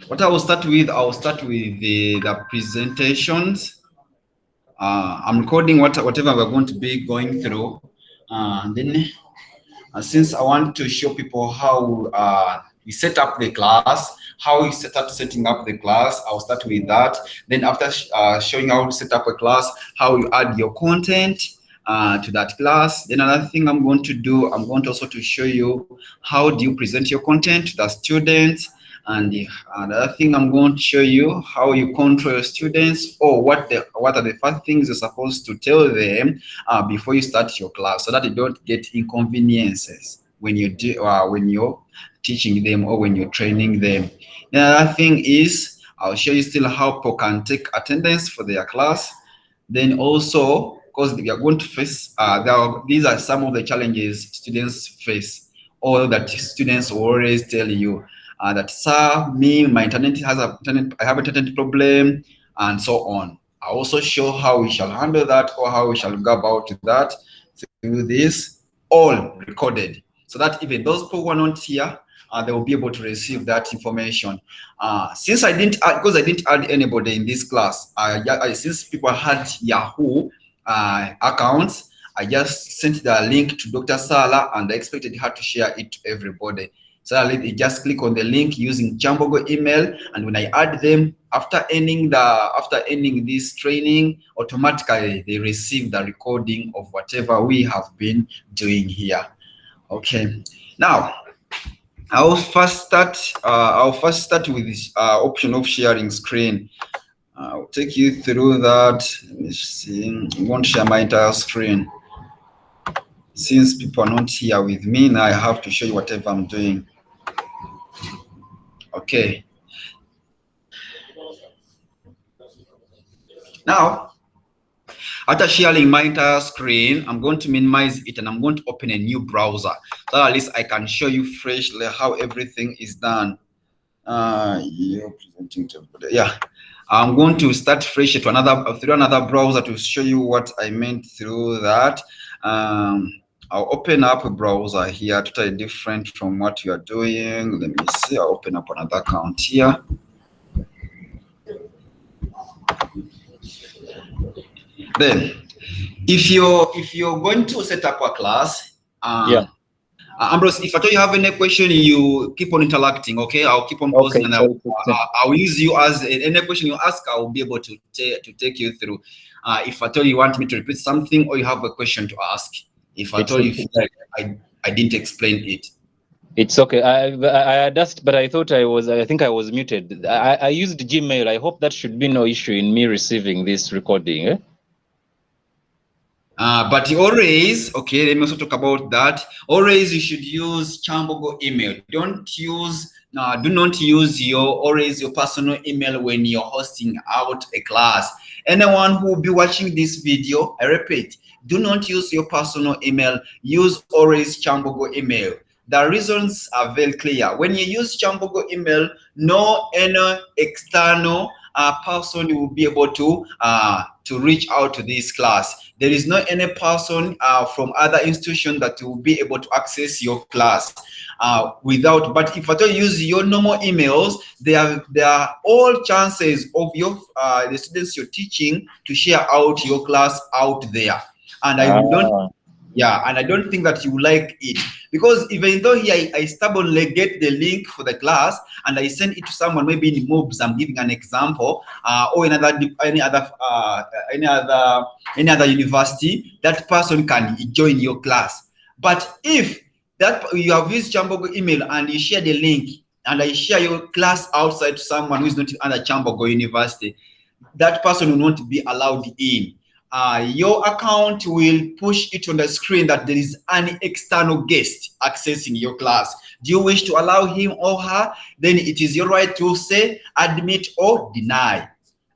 What I will start with, the presentations. I'm recording whatever we're going to be going through. Then, since I want to show people how we set up the class, how we setting up the class, I'll start with that. Then after showing how to set up a class, how you add your content to that class. Then another thing I'm going to do, I'm going to also to show you how do you present your content to the students. And another thing I'm going to show you how you control your students, or what are the first things you're supposed to tell them before you start your class, so that you don't get inconveniences when you do when you're teaching them or when you're training them. The other thing is I'll show you still how people can take attendance for their class. Then also, because we are going to face, these are some of the challenges students face, or that students will always tell you that, sir, my internet I have an internet problem, and so on. I also show how we shall handle that, or how we shall go about that through this, all recorded, so that even those people who are not here, they will be able to receive that information. Since because I didn't add anybody in this class, since people had Yahoo accounts, I just sent the link to Dr. Sala, and I expected her to share it to everybody. So I just click on the link using Jambogo email, and when I add them, after ending this training, automatically they receive the recording of whatever we have been doing here. Okay. Now, I'll first start with this option of sharing screen. I'll take you through that. Let me see. I won't share my entire screen. Since people are not here with me, now I have to show you whatever I'm doing. Okay. Now, after sharing my entire screen, I'm going to minimize it, and I'm going to open a new browser, so at least I can show you freshly how everything is done. You're presenting to everybody. Yeah. I'm going to start fresh through another browser to show you what I meant through that. I'll open up a browser here, totally different from what you are doing. Let me see. I'll open up another account here. Then, if you're going to set up a class, Ambrose, if at all you have any question, you keep on interacting. Okay, I'll keep on pausing, and I'll use you as any question you ask. I will be able to take you through. If at all you want me to repeat something, or you have a question to ask, if at all you feel like I didn't explain it, it's okay. I just, but I thought I think I was muted. I used Gmail. I hope that should be no issue in me receiving this recording. Eh? But always, okay, let me also talk about that. Always you should use Chambogo email. Do not use your personal email when you're hosting out a class. Anyone who will be watching this video, I repeat, do not use your personal email. Use always Chambogo email. The reasons are very clear. When you use Chambogo email, no any external person will be able to reach out to this class. There is not any person from other institution that will be able to access your class without. But if I don't use your normal emails, there are all chances of the students you're teaching to share out your class out there. And I don't think that you like it, because even though here I stubbornly get the link for the class and I send it to someone, maybe in MOBS, I'm giving an example, or any other university, that person can join your class. But if that you have used Chambogo email and you share the link, and I share your class outside to someone who is not under Chambogo University, that person will not be allowed in. Your account will push it on the screen that there is an external guest accessing your class. Do you wish to allow him or her? Then it is your right to say admit or deny.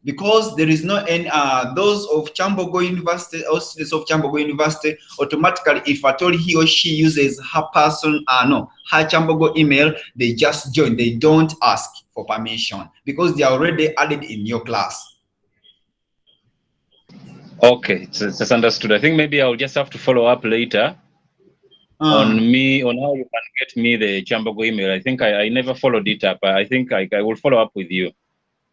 Because there is no any those of Chambogo University or students of Chambogo University, automatically, if at all he or she uses her Chambogo email, they just join. They don't ask for permission because they are already added in your class. Okay, it's understood. I think maybe I'll just have to follow up later. on Uh, me, on how you can get me the Jambogo email. I think I never followed it up. I think I will follow up with you.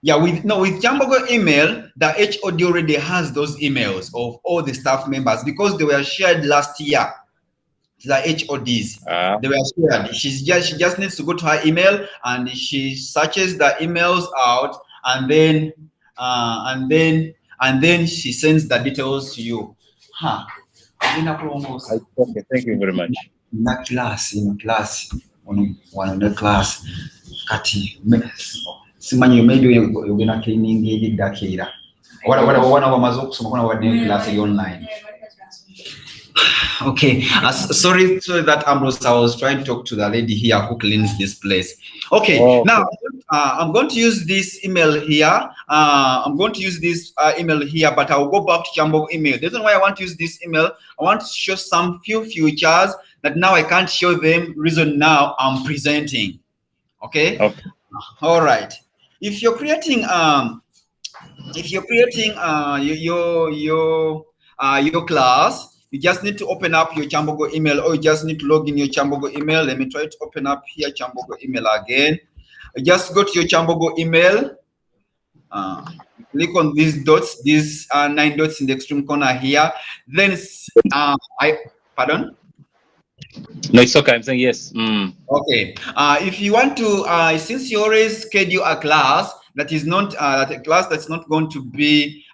yeah, with Jambogo email, the HOD already has those emails of all the staff members because they were shared last year. The HODs, they were shared. She just needs to go to her email and she searches the emails out, and then she sends the details to you. Huh. Okay, thank you very much. Na class one class kati simanyi maybe ogenda cleaning ejiddako era wana wamaze okusoma kuna wadde class online. Okay, sorry that Ambrose, I was trying to talk to the lady here who cleans this place. Okay, now I'm going to use this email here. But I'll go back to Jambogo email. The reason why I want to use this email, I want to show some few features that now I can't show them. Reason now I'm presenting. Okay. All right. If you're creating your class, you just need to open up your Jambogo email, or you just need to log in your Jambogo email. Let me try to open up here Jambogo email again. Just go to your Jambogo email. Click on these dots, these 9 dots in the extreme corner here. Then pardon? No, it's okay. I'm saying yes. Okay. If you want to, since you always schedule a class that is not a class that's not going to be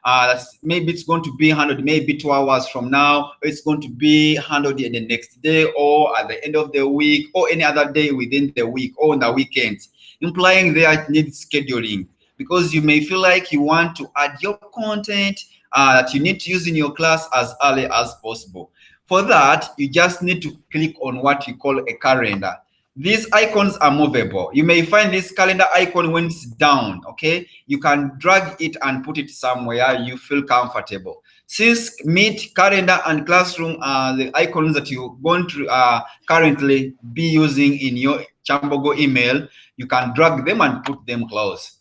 maybe it's going to be handled maybe 2 hours from now, or it's going to be handled the next day, or at the end of the week, or any other day within the week, or on the weekends, implying there it needs scheduling, because you may feel like you want to add your content that you need to use in your class as early as possible. For that, you just need to click on what we call a calendar. These icons are movable. You may find this calendar icon when it's down, okay? You can drag it and put it somewhere you feel comfortable. Since Meet, Calendar, and Classroom are the icons that you're going to currently be using in your Jambogo email, you can drag them and put them close.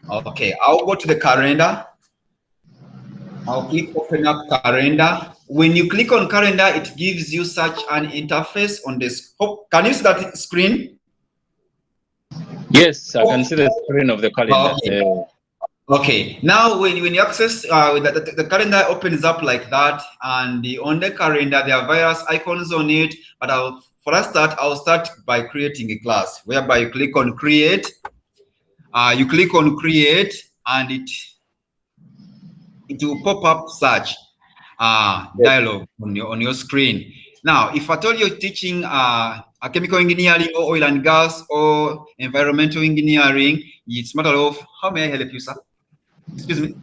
Okay, I'll go to the calendar. I'll click open up calendar. When you click on calendar, it gives you such an interface on this. Can you see that screen? Yes, I can see the screen of the calendar. Okay. Now, when you access the calendar opens up like that, and on the calendar there are various icons on it. But I'll start by creating a class, whereby you click on create. You click on create, and it will pop up search dialogue on your screen. Now, if at all you're teaching chemical engineering or oil and gas or environmental engineering, it's a matter of how may I help you, sir? Excuse me.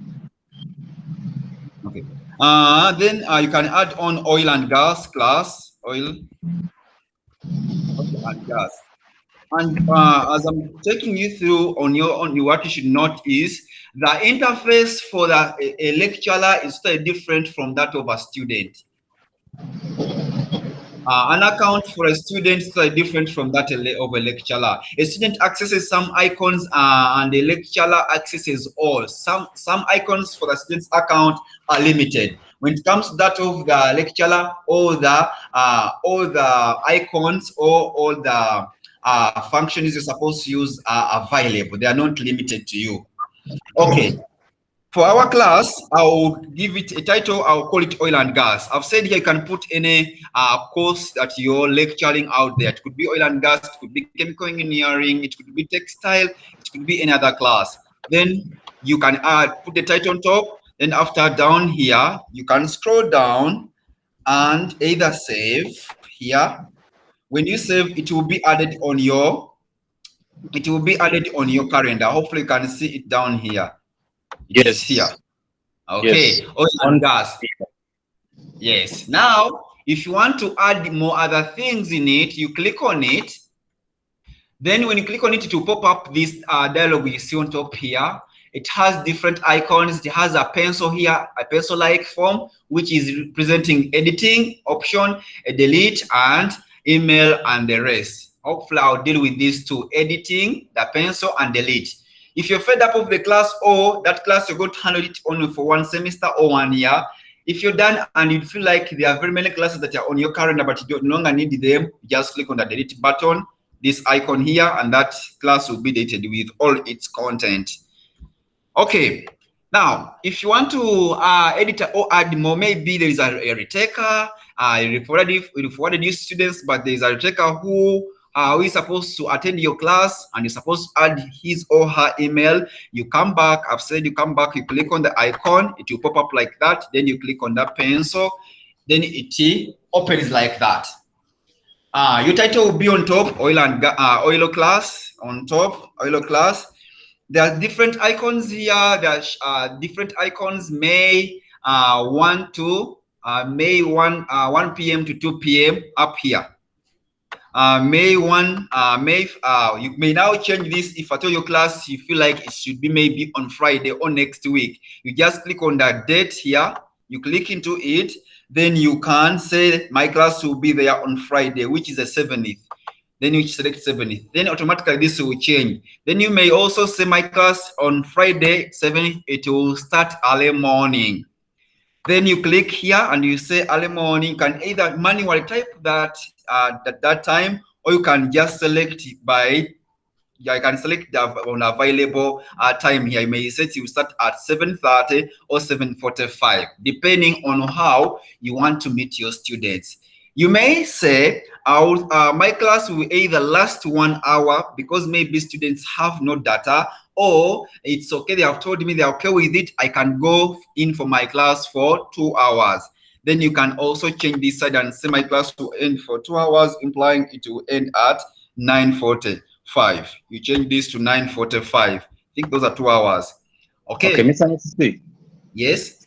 Okay. Then you can add on oil and gas class, oil and gas. And as I'm taking you through on what you should note is the interface for a lecturer is slightly different from that of a student. An account for a student is slightly different from that of a lecturer. A student accesses some icons and the lecturer accesses all. Some icons for the student's account are limited. When it comes to that of the lecturer, all the icons or all the functions you're supposed to use are available. They are not limited to you. Okay. For our class, I'll give it a title. I'll call it oil and gas. I've said here you can put any course that you're lecturing out there. It could be oil and gas, it could be chemical engineering, it could be textile, it could be any other class. Then you can put the title on top. Then after down here, you can scroll down and either save here. When you save, it will be added on your calendar. Hopefully you can see it down here. It is here. Okay, yes. oil and gas. Yes. Now, if you want to add more other things in it, you click on it. Then when you click on it, it will pop up this dialog you see on top here. It has different icons. It has a pencil here, a pencil-like form, which is representing editing option, a delete, and email, and the rest. Hopefully, I'll deal with these two: editing, the pencil, and delete. If you're fed up of the class or that class, you're going to handle it only for 1 semester or 1 year, If you're done and you feel like there are very many classes that are on your calendar, but you no longer need them, just click on the delete button, this icon here, and that class will be deleted with all its content. Okay, now if you want to edit or add more, maybe there is a retaker, you forwarded you students, but there is a retaker who is supposed to attend your class and you're supposed to add his or her email. You come back, I've said you come back, you click on the icon, it will pop up like that, then you click on that pencil, then it opens like that. Your title will be on top, oil class, on top, oil class. There are different icons here. There are different icons. May 1 to May 1 p.m. to 2 p.m. up here. May 1, you may now change this if at all your class you feel like it should be maybe on Friday or next week. You just click on that date here, you click into it, then you can say my class will be there on Friday, which is the 7th. Then you select 7th. Then automatically this will change. Then you may also say my class on Friday 7th, it will start early morning. Then you click here and you say early morning. You can either manually type that that time, or you can just select by, I can select the available time here. You may set you start at 7:30 or 7:45, depending on how you want to meet your students. You may say, my class will either last 1 hour because maybe students have no data, or it's okay, they have told me they're okay with it, I can go in for my class for 2 hours. Then you can also change this side and say my class will end for 2 hours, implying it will end at 9:45. You change this to 9:45. I think those are 2 hours. Okay, Mr. Msc. yes.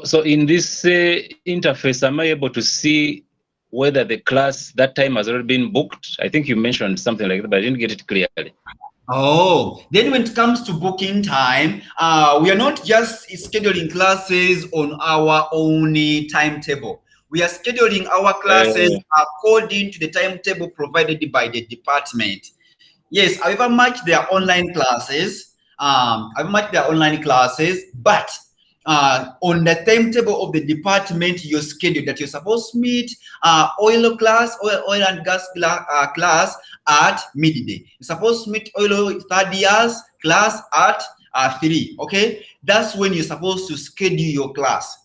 So in this interface, am I able to see whether the class that time has already been booked? I think you mentioned something like that, but I didn't get it clearly. Oh, then when it comes to booking time, we are not just scheduling classes on our own timetable. We are scheduling our classes according to the timetable provided by the department. Yes, however much they are online classes, but on the timetable of the department, your schedule that you're supposed to meet oil and gas class at midday. You're supposed to meet oil third years class at 3. Okay, that's when you're supposed to schedule your class.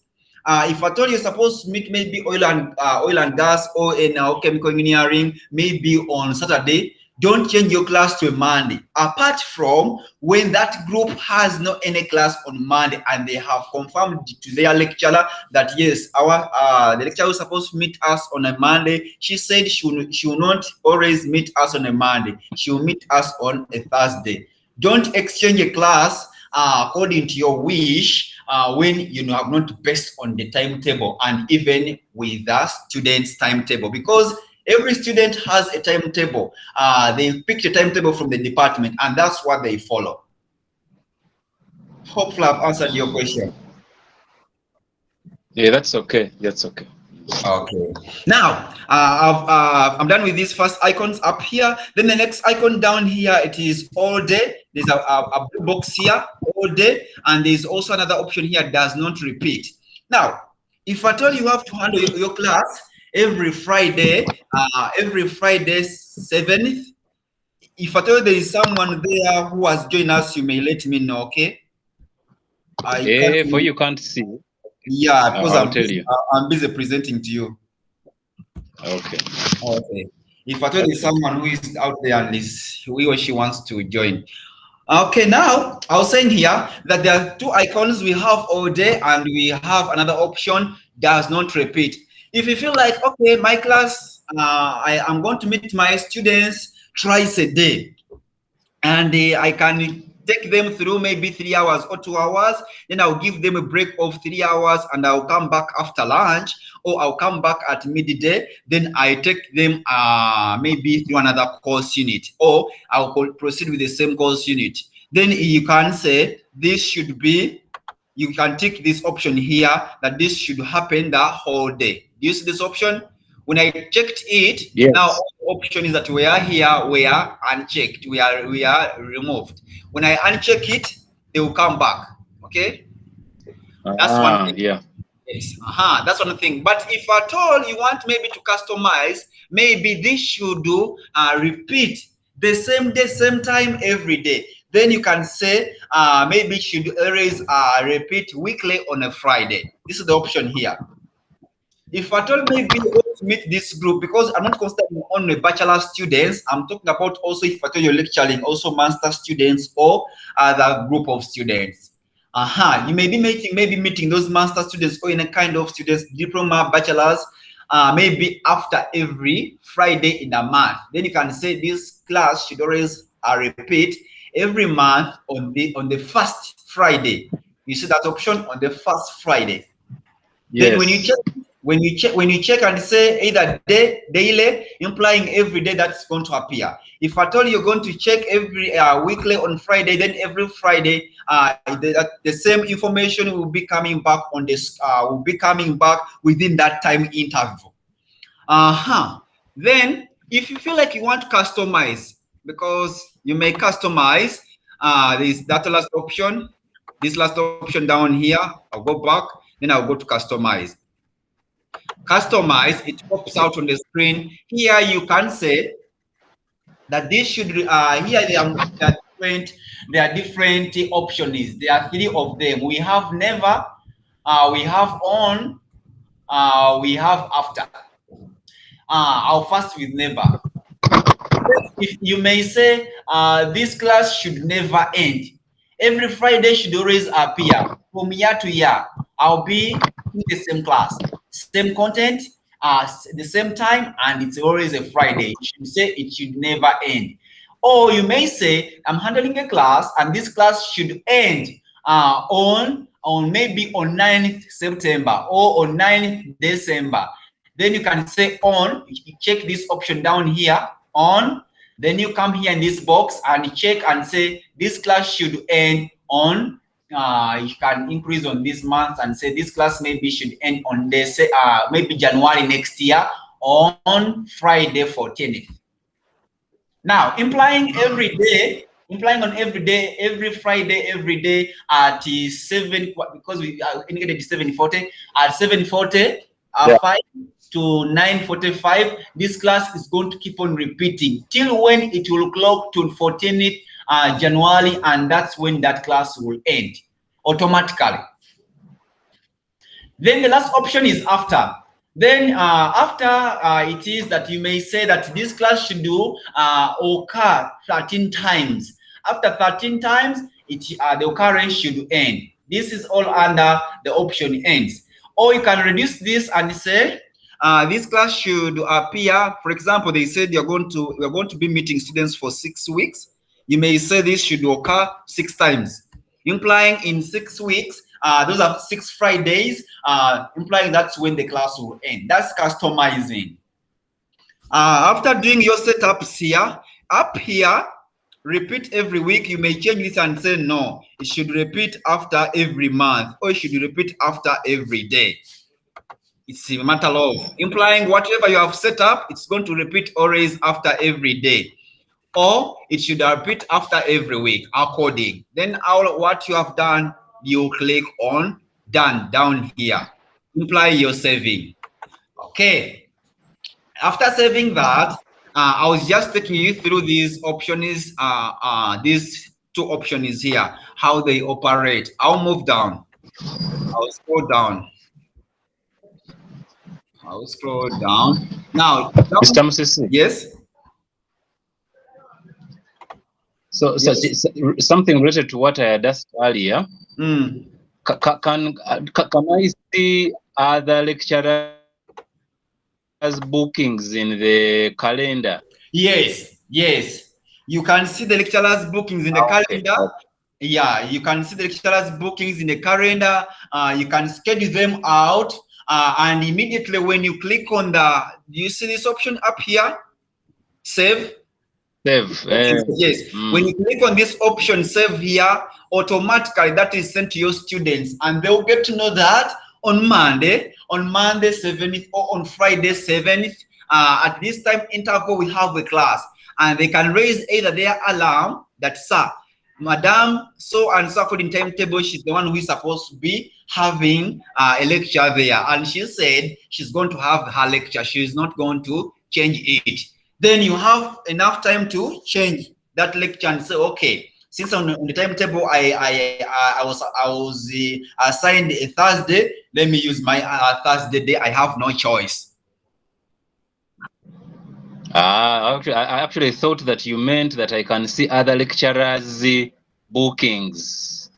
If at all you're supposed to meet maybe oil and gas or in chemical engineering, maybe on Saturday, don't change your class to a Monday. Apart from when that group has no any class on Monday and they have confirmed to their lecturer that yes, the lecturer was supposed to meet us on a Monday. She said she will not always meet us on a Monday. She will meet us on a Thursday. Don't exchange a class according to your wish when you have not based on the timetable and even with the student's timetable, because every student has a timetable. They pick the timetable from the department and that's what they follow. Hopefully I've answered your question. Yeah, that's okay. That's okay. Okay. Now, I'm done with these first icons up here. Then the next icon down here, it is all day. There's a blue box here, all day. And there's also another option here, does not repeat. Now, if at all you have to handle your class every Friday 7th, if at all there is someone there who has joined us, you may let me know, okay? For you can't see. Yeah, because I'm busy presenting to you. Okay. Okay. If at all there's someone who is out there and he or she wants to join. Okay, now I was saying here that there are two icons. We have all day and we have another option, does not repeat. If you feel like, okay, my class, I am going to meet my students twice a day, and I can take them through maybe 3 hours or 2 hours, then I'll give them a break of 3 hours and I'll come back after lunch, or I'll come back at midday, then I take them maybe through another course unit, or I'll proceed with the same course unit. Then you can say this should be, you can tick this option here that this should happen the whole day. Do you see this option? When I checked it, yes. Now all the option is that we are here, we are unchecked, we are removed. When I uncheck it, they will come back. Okay, that's one thing. Yeah. Yes, that's one thing. But if at all you want maybe to customize, maybe this should do repeat the same day, same time every day. Then you can say maybe it should always repeat weekly on a Friday. This is the option here. If at all maybe you want to meet this group, because I'm not considering only bachelor students, I'm talking about also if at all you're lecturing also master students or other group of students. You may be meeting those master students or in a kind of students, diploma, bachelors, maybe after every Friday in a month. Then you can say this class should always repeat every month on the first Friday. You see that option on the first Friday. Yes. Then when you check and say either daily, implying every day that's going to appear. If at all you're going to check every weekly on Friday, then every Friday the same information will be coming back on this will be coming back within that time interval. Then if you feel like you want to customize, because you may customize that last option, this last option down here, I'll go back, then I'll go to customize. Customize, it pops out on the screen. Here you can say that this should here there are different options. There are 3 of them. We have never, we have on, we have after. I'll first with never. If you may say this class should never end. Every Friday should always appear from year to year. I'll be in the same class, same content, the same time, and it's always a Friday. You should say it should never end. Or you may say I'm handling a class and this class should end on maybe on 9th September or on 9th December. Then you can say on, you check this option down here, on. Then you come here in this box and check and say this class should end on, you can increase on this month and say this class maybe should end on this, maybe January next year on Friday 14th. Now, implying every day, implying on every day, every Friday, every day at 7, because we indicated 7:40, at 7:40, 5 to 9:45, this class is going to keep on repeating till when it will clock to 14th January, and that's when that class will end automatically. Then the last option is after. Then after it is that you may say that this class should do occur 13 times. After 13 times, the occurrence should end. This is all under the option ends. Or you can reduce this and say this class should appear. For example, they said we're going to be meeting students for 6 weeks. You may say this should occur 6 times, implying in 6 weeks. Those are 6 Fridays, implying that's when the class will end. That's customizing. After doing your setups here, up here, repeat every week. You may change this and say, no, it should repeat after every month, or it should repeat after every day. It's a matter of implying whatever you have set up, it's going to repeat always after every day. Or it should repeat after every week, according. Then what you have done, you click on done down here. Imply you're saving. Okay. After saving that, I was just taking you through these options, these 2 options here, how they operate. I'll move down. I'll scroll down. I'll scroll down. Now, Mr. Musisi. yes. So, something related to what I had asked earlier. Can I see other lecturers' bookings in the calendar? Yes. You can see the lecturers' bookings in the calendar. Yeah, you can see the lecturers' bookings in the calendar. You can schedule them out. And immediately when you click on do you see this option up here? Save. Yes. When you click on this option, save here, automatically that is sent to your students, and they'll get to know that on Monday 7th or on Friday 7th, at this time interval we have a class, and they can raise either their alarm that, sir, Madam so and so according timetable, she's the one who is supposed to be having a lecture there, and she said she's going to have her lecture. She is not going to change it. Then you have enough time to change that lecture and say, okay, since on the timetable I was assigned a Thursday, let me use my Thursday day. I have no choice. I actually thought that you meant that I can see other lecturers' bookings,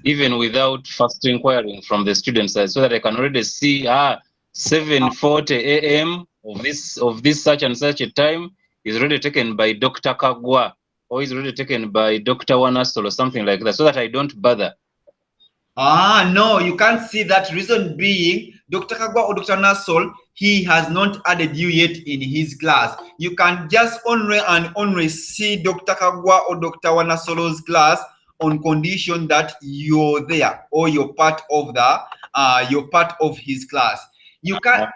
even without first inquiring from the student side, so that I can already see 7:40 a.m. of this such and such a time is already taken by Dr. Kagwa, or is already taken by Dr. Wanasol or something like that, so that I don't bother. No, you can't see that. Reason being, Dr. Kagwa or Dr. Nasol, he has not added you yet in his class. You can just only see Dr. Kagwa or Dr. Wanasolo's class on condition that you're there or you're part of his class. You can't.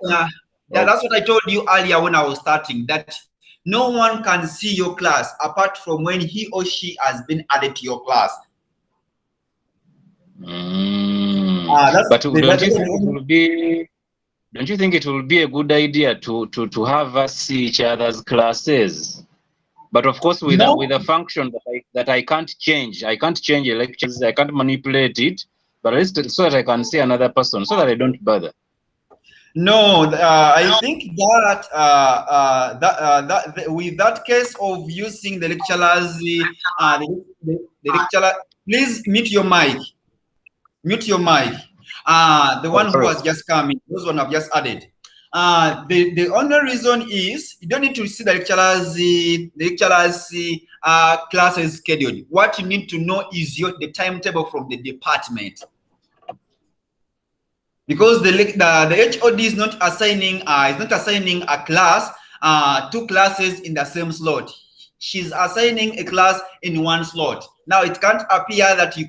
That's what I told you earlier when I was starting, that no one can see your class apart from when he or she has been added to your class. But don't you think it will be a good idea to have us see each other's classes? But of course, with a function that I can't change. I can't change the lectures. I can't manipulate it. But at least so that I can see another person, so that I don't bother. No, I think that with that case of using the lecturers, the lecturer, please mute your mic. Mute your mic. The one who has just come in, those one have just added. The only reason is you don't need to see the lecturers classes scheduled. What you need to know is the timetable from the department. Because the HOD is not assigning a class, two classes in the same slot. She's assigning a class in one slot. Now it can't appear that you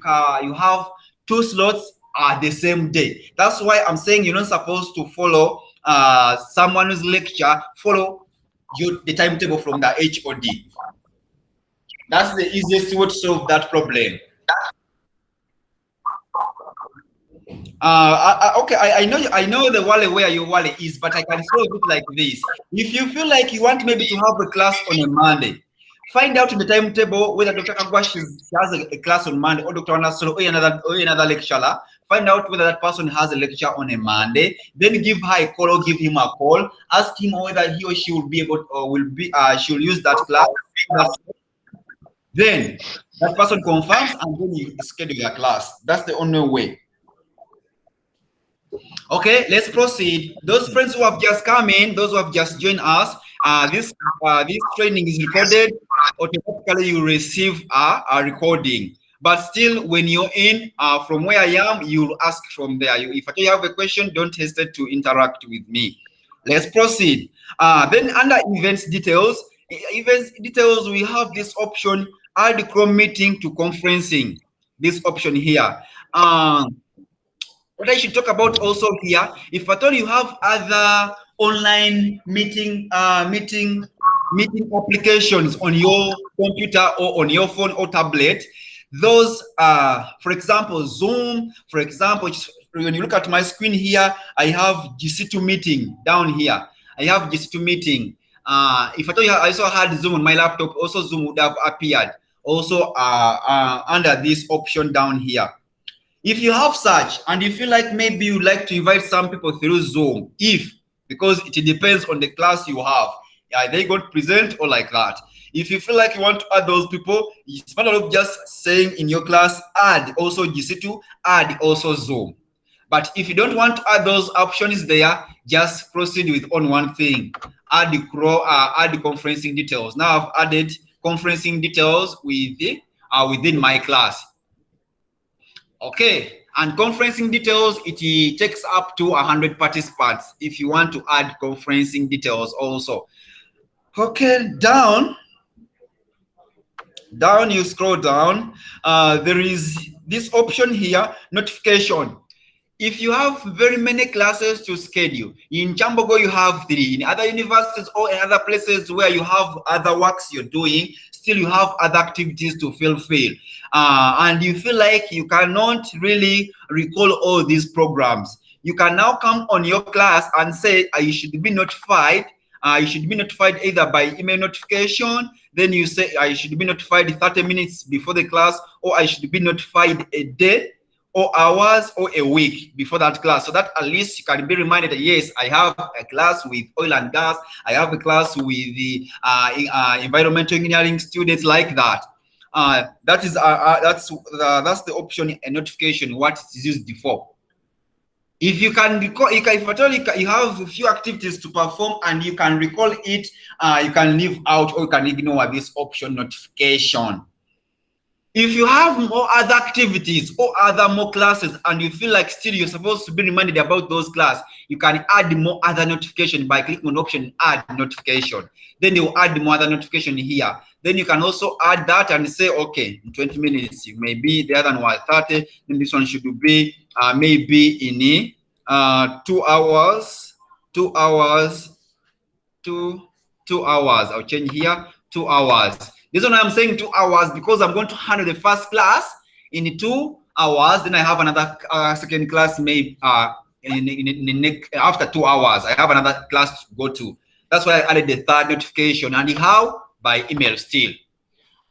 have two slots at the same day. That's why I'm saying you're not supposed to follow someone's lecture. Follow the timetable from the HOD. That's the easiest way to solve that problem. Okay, I know the wallet where your wallet is, but I can solve it like this. If you feel like you want maybe to have a class on a Monday, find out in the timetable whether Dr. Kagwash has a class on Monday, or Dr. Wanasolo or another lecturer. Find out whether that person has a lecture on a Monday. Then give her a call or give him a call. Ask him whether he or she will be able she'll use that class. Then that person confirms, and then you schedule your class. That's the only way. Okay, let's proceed. Those friends who have just come in, those who have just joined us, this training is recorded. Automatically, you receive a recording. But still, when you're in, from where I am, you'll ask from there. If you have a question, don't hesitate to interact with me. Let's proceed. Then under events details, we have this option, add Chrome meeting to conferencing. This option here. What I should talk about also here, if at all you have other online meeting applications on your computer or on your phone or tablet, those for example, Zoom, for example, when you look at my screen here, I have GC2 meeting down here. I have GC2 meeting. If at all I also had Zoom on my laptop, also Zoom would have appeared also under this option down here. If you have such and you feel like maybe you'd like to invite some people through Zoom, because it depends on the class you have, are they going to present or like that? If you feel like you want to add those people, it's matter of just saying in your class, add also GC2, add also Zoom. But if you don't want to add those options there, just proceed with on one thing, add the conferencing details. Now I've added conferencing details within my class. Okay, and conferencing details, it takes up to 100 participants if you want to add conferencing details also. Okay, down you scroll down. There is this option here, notification. if you have very many classes to schedule, in Chambogo you have 3, in other universities or in other places where you have other works you're doing, still you have other activities to fulfill, and you feel like you cannot really recall all these programs, you can now come on your class and say you should be notified. You should be notified either by email notification. Then you say I should be notified 30 minutes before the class, or I should be notified a day or hours or a week before that class, so that at least you can be reminded that yes, I have a class with oil and gas, I have a class with the environmental engineering students, like that. That's the option and notification what it is used for. If you can recall, if at all you have a few activities to perform and you can recall it, you can leave out or you can ignore this option notification. If you have more other activities or more classes and you feel like still you're supposed to be reminded about those classes, you can add more other notification by clicking on option add notification. Then you add more other notification here. Then you can also add that and say, okay, in 20 minutes, you may be the other one was 30, then this one should be maybe in 2 hours, 2 hours, 2 hours. I'll change here 2 hours. This one I'm saying 2 hours because I'm going to handle the first class in 2 hours. Then I have another second class maybe after 2 hours. I have another class to go to. That's why I added the third notification. And how? By email still.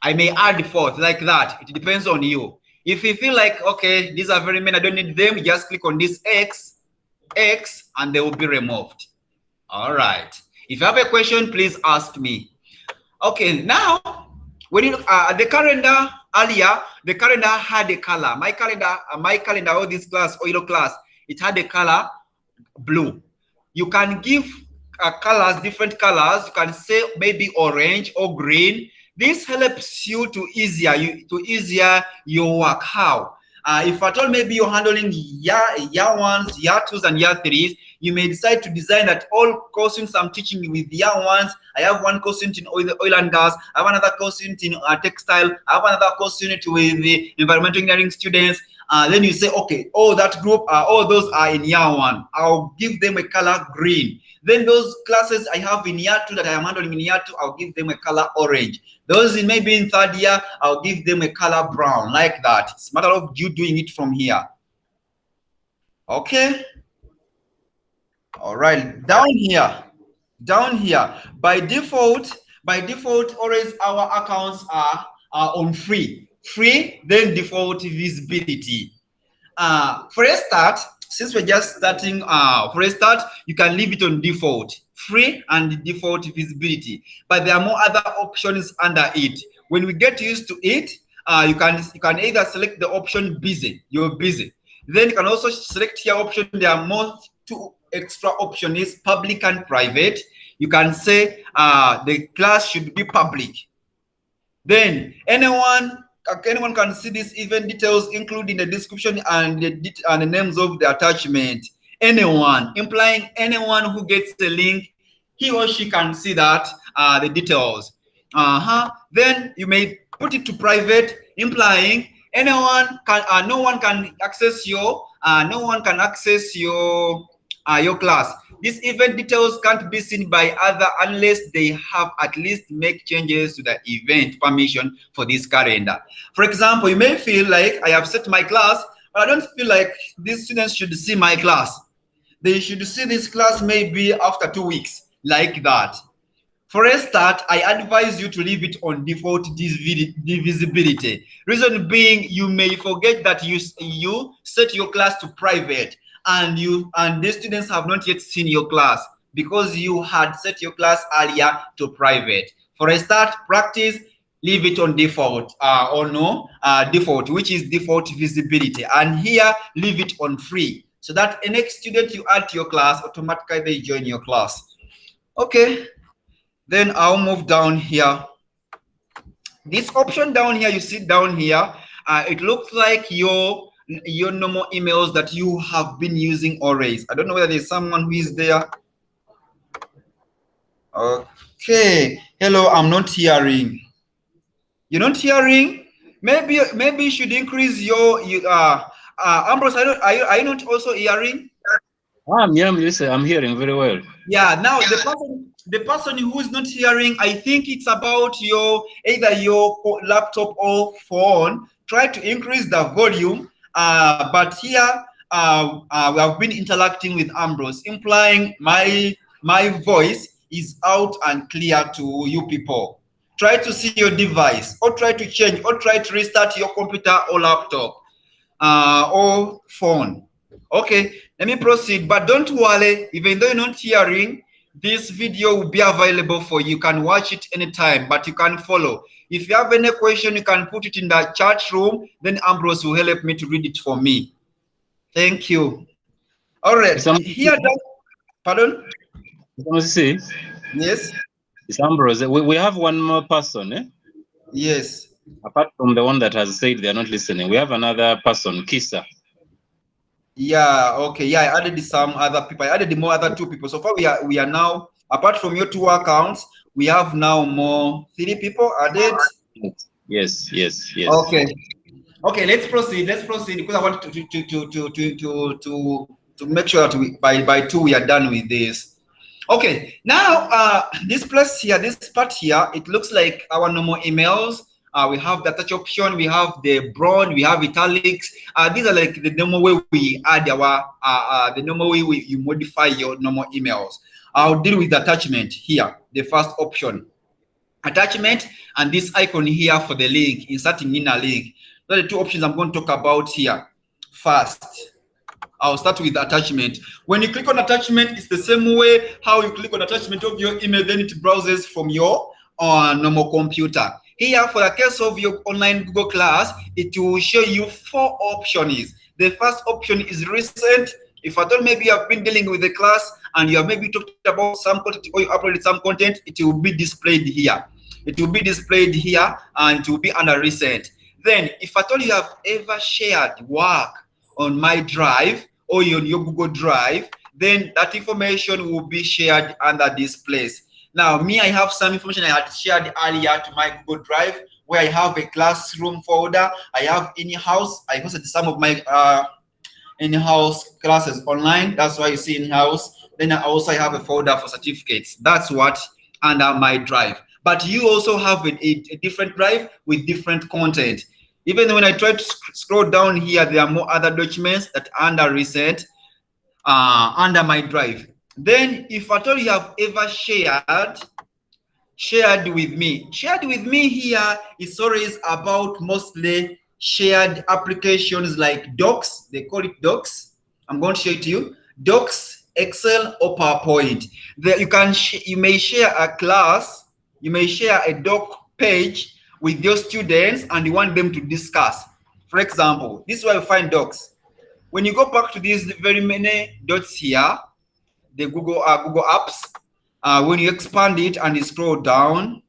I may add the fourth like that. It depends on you. If you feel like, okay, these are very many, I don't need them, just click on this X, and they will be removed. All right. If you have a question, please ask me. Okay, now when you look at the calendar earlier, the calendar had a color. My calendar, or this class, or your class, it had a color blue. You can give colors, different colors. You can say maybe orange or green. This helps you to easier your work. How? If at all maybe you're handling year 1s, year 2s, and year 3s, you may decide to design that all courses I'm teaching with year 1s. I have one course in oil and gas. I have another course in textile. I have another course with the environmental engineering students. Then you say, okay, all that group, all those are in year 1. I'll give them a color green. Then those classes I have in year 2 that I am handling in year 2, I'll give them a color orange. Those in maybe in 3rd year, I'll give them a color brown, like that. It's a matter of you doing it from here. Okay. All right. Down here, by default, always our accounts are on free, then default visibility. For a start, since we're just starting, for a start, you can leave it on default, free and default visibility. But there are more other options under it. When we get used to it, you can either select the option busy, you're busy. Then you can also select your option. There are more 2 extra options, is public and private. You can say the class should be public. Then anyone can see this event details, including the description and the names of the attachment. Anyone, implying anyone who gets the link, he or she can see that the details. Then you may put it to private, implying anyone can, no one can access your class. These event details can't be seen by other unless they have at least make changes to the event permission for this calendar. For example, you may feel like I have set my class, but I don't feel like these students should see my class. They should see this class maybe after 2 weeks, like that. For a start, I advise you to leave it on default visibility. Reason being, you may forget that you set your class to private, and the students have not yet seen your class because you had set your class earlier to private. For a start, practice, leave it on default default, which is default visibility, and here leave it on free, so that the next student you add to your class, automatically they join your class. Okay. Then I'll move down here. This option down here, you see down here, it looks like your normal emails that you have been using always. I don't know whether there's someone who is there. Okay. Hello, I'm not hearing. You're not hearing? Maybe you should increase your Ambrose, are you not also hearing? Yeah, listen, I'm hearing very well. Yeah, now the person who is not hearing, I think it's about your either your laptop or phone. Try to increase the volume. But here we have been interacting with Ambrose, implying my voice is out and clear to you people. Try to see your device, or try to change, or try to restart your computer or laptop or phone. Okay, let me proceed, but don't worry, even though you're not hearing, this video will be available for you. You can watch it anytime, but you can follow. If you have any question, you can put it in the chat room, then Ambrose will help me to read it for me. Thank you. All right, here, pardon? See, Yes. it's Ambrose. We have one more person, eh? Yes. Apart from the one that has said they're not listening, we have another person, Kisa. Yeah, okay. Yeah, I added some other people. I added more other 2 people. So far we are now, apart from your 2 accounts, we have now more 3 people added. Yes. Okay. Okay, let's proceed. Let's proceed because I want to make sure that by 2 we are done with this. Okay, now this place here, this part here, it looks like our normal emails. We have the touch option, we have the brown, we have italics. These are like the normal way we add our the normal way you modify your normal emails. I'll deal with the attachment here, the first option. Attachment and this icon here for the link, inserting in a link. Those are the 2 options I'm going to talk about here. First, I'll start with attachment. When you click on attachment, it's the same way how you click on attachment of your email, then it browses from your normal computer. Here, for the case of your online Google class, it will show you 4 options. The first option is recent. If at all maybe you have been dealing with the class and you have maybe talked about some content or you uploaded some content, it will be displayed here. It will be displayed here and it will be under recent. Then, if at all you have ever shared work on my drive or on your Google Drive, then that information will be shared under this place. Now, me, I have some information I had shared earlier to my Google Drive where I have a classroom folder. I have in-house. I posted some of my in-house classes online. That's why you see in-house. Then I also have a folder for certificates. That's what under my drive. But you also have a different drive with different content. Even when I try to scroll down here, there are more other documents that are under recent, under my drive. Then, if at all you have ever shared with me here is always about mostly shared applications like Docs. They call it Docs. I'm going to show it to you. Docs, Excel, or PowerPoint. There you may share a class, you may share a doc page with your students and you want them to discuss. For example, this is where you find Docs. When you go back to these very many dots here, the Google Apps, when you expand it and you scroll down,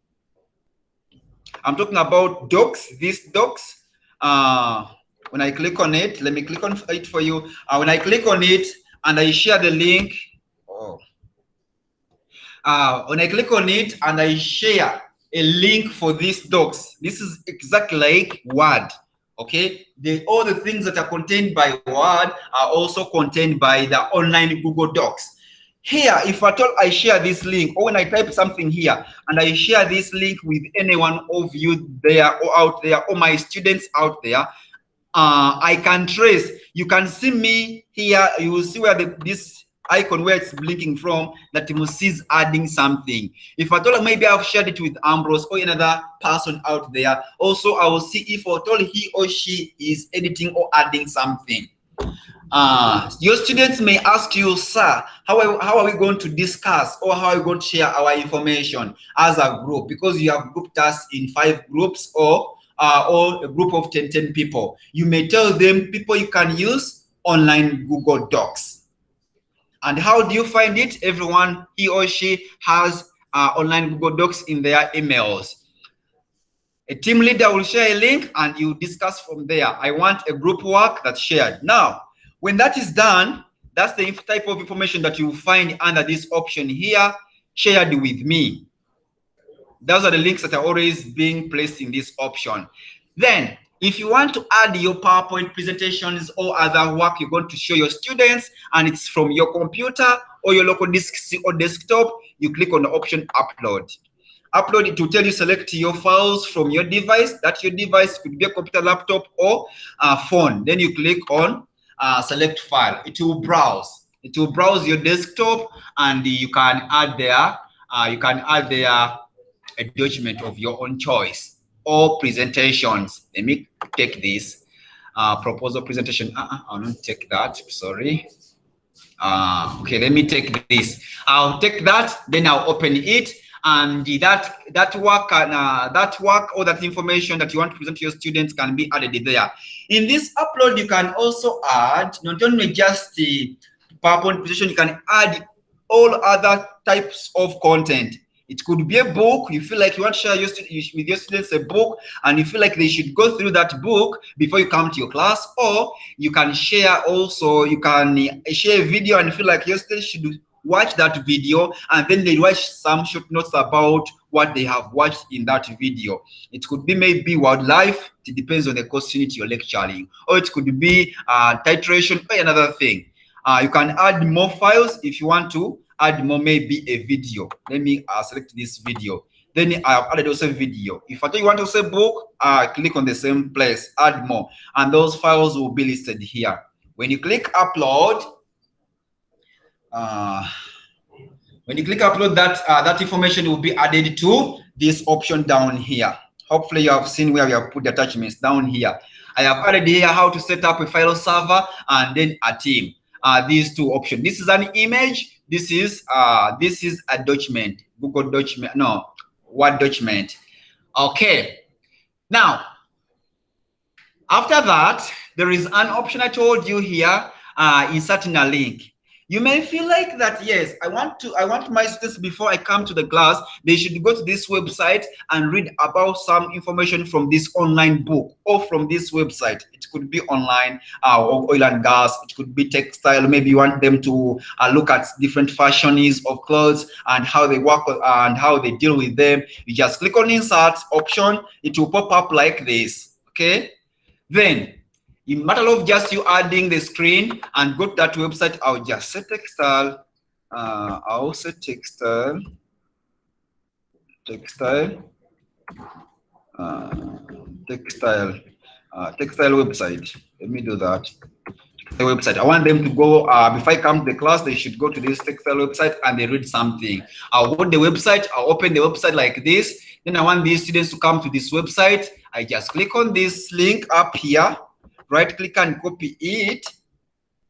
I'm talking about Docs, this Docs. When I click on it, let me click on it for you. When I click on it and I share the link, when I click on it and I share a link for these Docs, this is exactly like Word. Okay, all the things that are contained by Word are also contained by the online Google Docs. Here, if at all I share this link, or when I type something here and I share this link with any one of you there or out there, or my students out there, I can trace. You can see me here. You will see where this icon where it's blinking from, that you must see is adding something. If at all maybe I've shared it with Ambrose or another person out there, also I will see if at all he or she is editing or adding something. Your students may ask you, sir, how are we going to discuss or how are we going to share our information as a group, because you have grouped us in 5 groups or a group of 10 people. You may tell them people you can use online Google Docs. And how do you find it? Everyone, he or she has online Google Docs in their emails. A team leader will share a link and you discuss from there. I want a group work that's shared. Now, when that is done, that's the type of information that you find under this option here, shared with me. Those are the links that are always being placed in this option. Then, If you want to add your PowerPoint presentations or other work you're going to show your students, and it's from your computer or your local disk or desktop, you click on the option upload. Upload, it will tell you select your files from your device. That your device could be a computer, laptop, or a phone. Then you click on select file. It will browse. It will browse your desktop, and you can add there. A document of your own choice or presentations. Let me take this proposal presentation. I'll not take that. Sorry. Okay, let me take this. I'll take that, then I'll open it, and that work or that information that you want to present to your students can be added there. In this upload, you can also add not only just the PowerPoint presentation, you can add all other types of content. It could be a book. You feel like you want to share with your students a book, and you feel like they should go through that book before you come to your class. Or you can share also, you can share a video and feel like your students should watch that video, and then they watch some short notes about what they have watched in that video. It could be maybe wildlife. It depends on the course unit you're lecturing. Or it could be titration or another thing. You can add more files if you want to add more, maybe a video. Let me select this video. Then I have added also video. If I tell you want to say book, click on the same place, add more, and those files will be listed here. When you click upload, that information will be added to this option down here. Hopefully you have seen where we have put the attachments down here. I have added here how to set up a file server and then a team. These two options. This is an image. This is a document, Google document, no, Word document. Okay. Now, after that, there is an option I told you here, inserting a link. You may feel like that, yes, I want my students, before I come to the class, they should go to this website and read about some information from this online book or from this website. It could be online, or oil and gas. It could be textile. Maybe you want them to look at different fashions of clothes and how they work and how they deal with them. You just click on insert option. It will pop up like this, okay? Then, in matter of just you adding the screen and go to that website, I'll just say textile. I'll say textile. Textile website. Let me do that. The website. I want them to go, before I come to the class, they should go to this textile website and they read something. I'll go to the website, I'll open the website like this. Then I want these students to come to this website. I just click on this link up here, right click and copy it,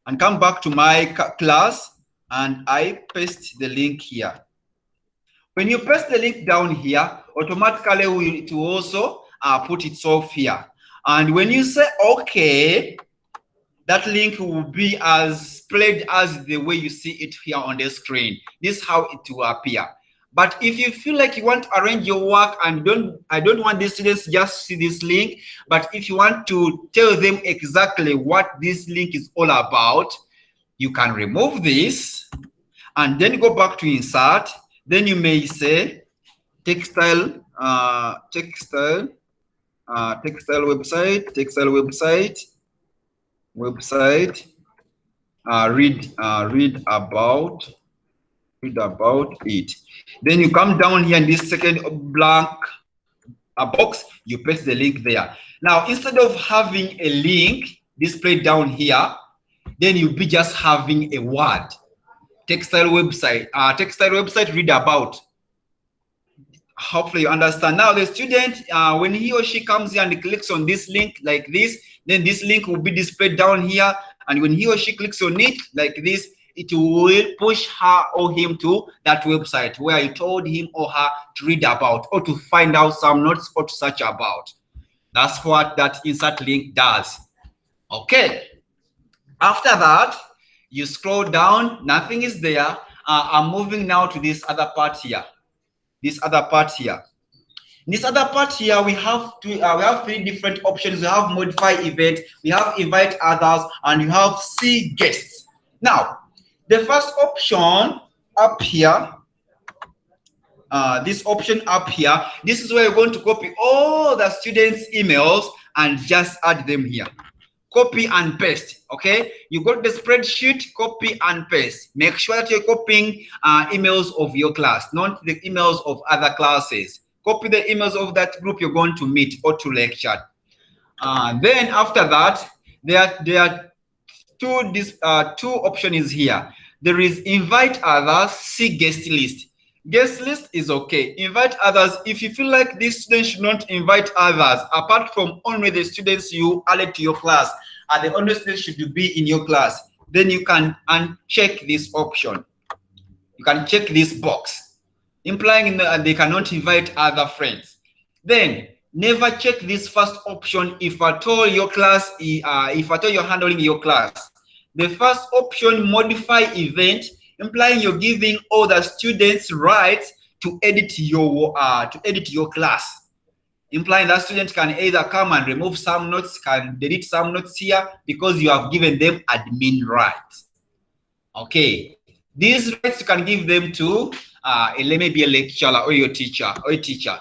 and come back to my class, and I paste the link here. When you paste the link down here, automatically it will also put itself here. And when you say okay, that link will be as played as the way you see it here on the screen. This is how it will appear. But if you feel like you want to arrange your work and I don't want the students just see this link, but if you want to tell them exactly what this link is all about, you can remove this and then go back to insert. Then you may say textile website, read about it. Then you come down here in this second blank box, you paste the link there. Now, instead of having a link displayed down here, then you'll be just having a word. Textile website, read about. Hopefully you understand. Now the student, when he or she comes here and clicks on this link like this, then this link will be displayed down here. And when he or she clicks on it like this, it will push her or him to that website where I told him or her to read about or to find out some notes or to search about. That's what that insert link does. Okay. After that, you scroll down, nothing is there. I'm moving now to this other part here. In this other part here, we have three different options. We have modify event, we have invite others, and you have see guests. Now, the first option up here, this option up here, this is where you're going to copy all the students' emails and just add them here. Copy and paste. Okay, you got the spreadsheet, copy and paste. Make sure that you're copying emails of your class, not the emails of other classes. Copy the emails of that group you're going to meet or to lecture. Then after that, there are two options here. There is invite others, see guest list. Guest list is okay. Invite others. If you feel like these students should not invite others, apart from only the students you added to your class, and the only students should be in your class, then you can uncheck this option. You can check this box, implying that they cannot invite other friends. Then never check this first option if at all your class, if at all you're handling your class. The first option, modify event, implying you're giving all the students rights to edit your class. Implying that student can either come and remove some notes, can delete some notes here because you have given them admin rights. Okay, these rights you can give them to maybe a lecturer or your teacher or a teacher.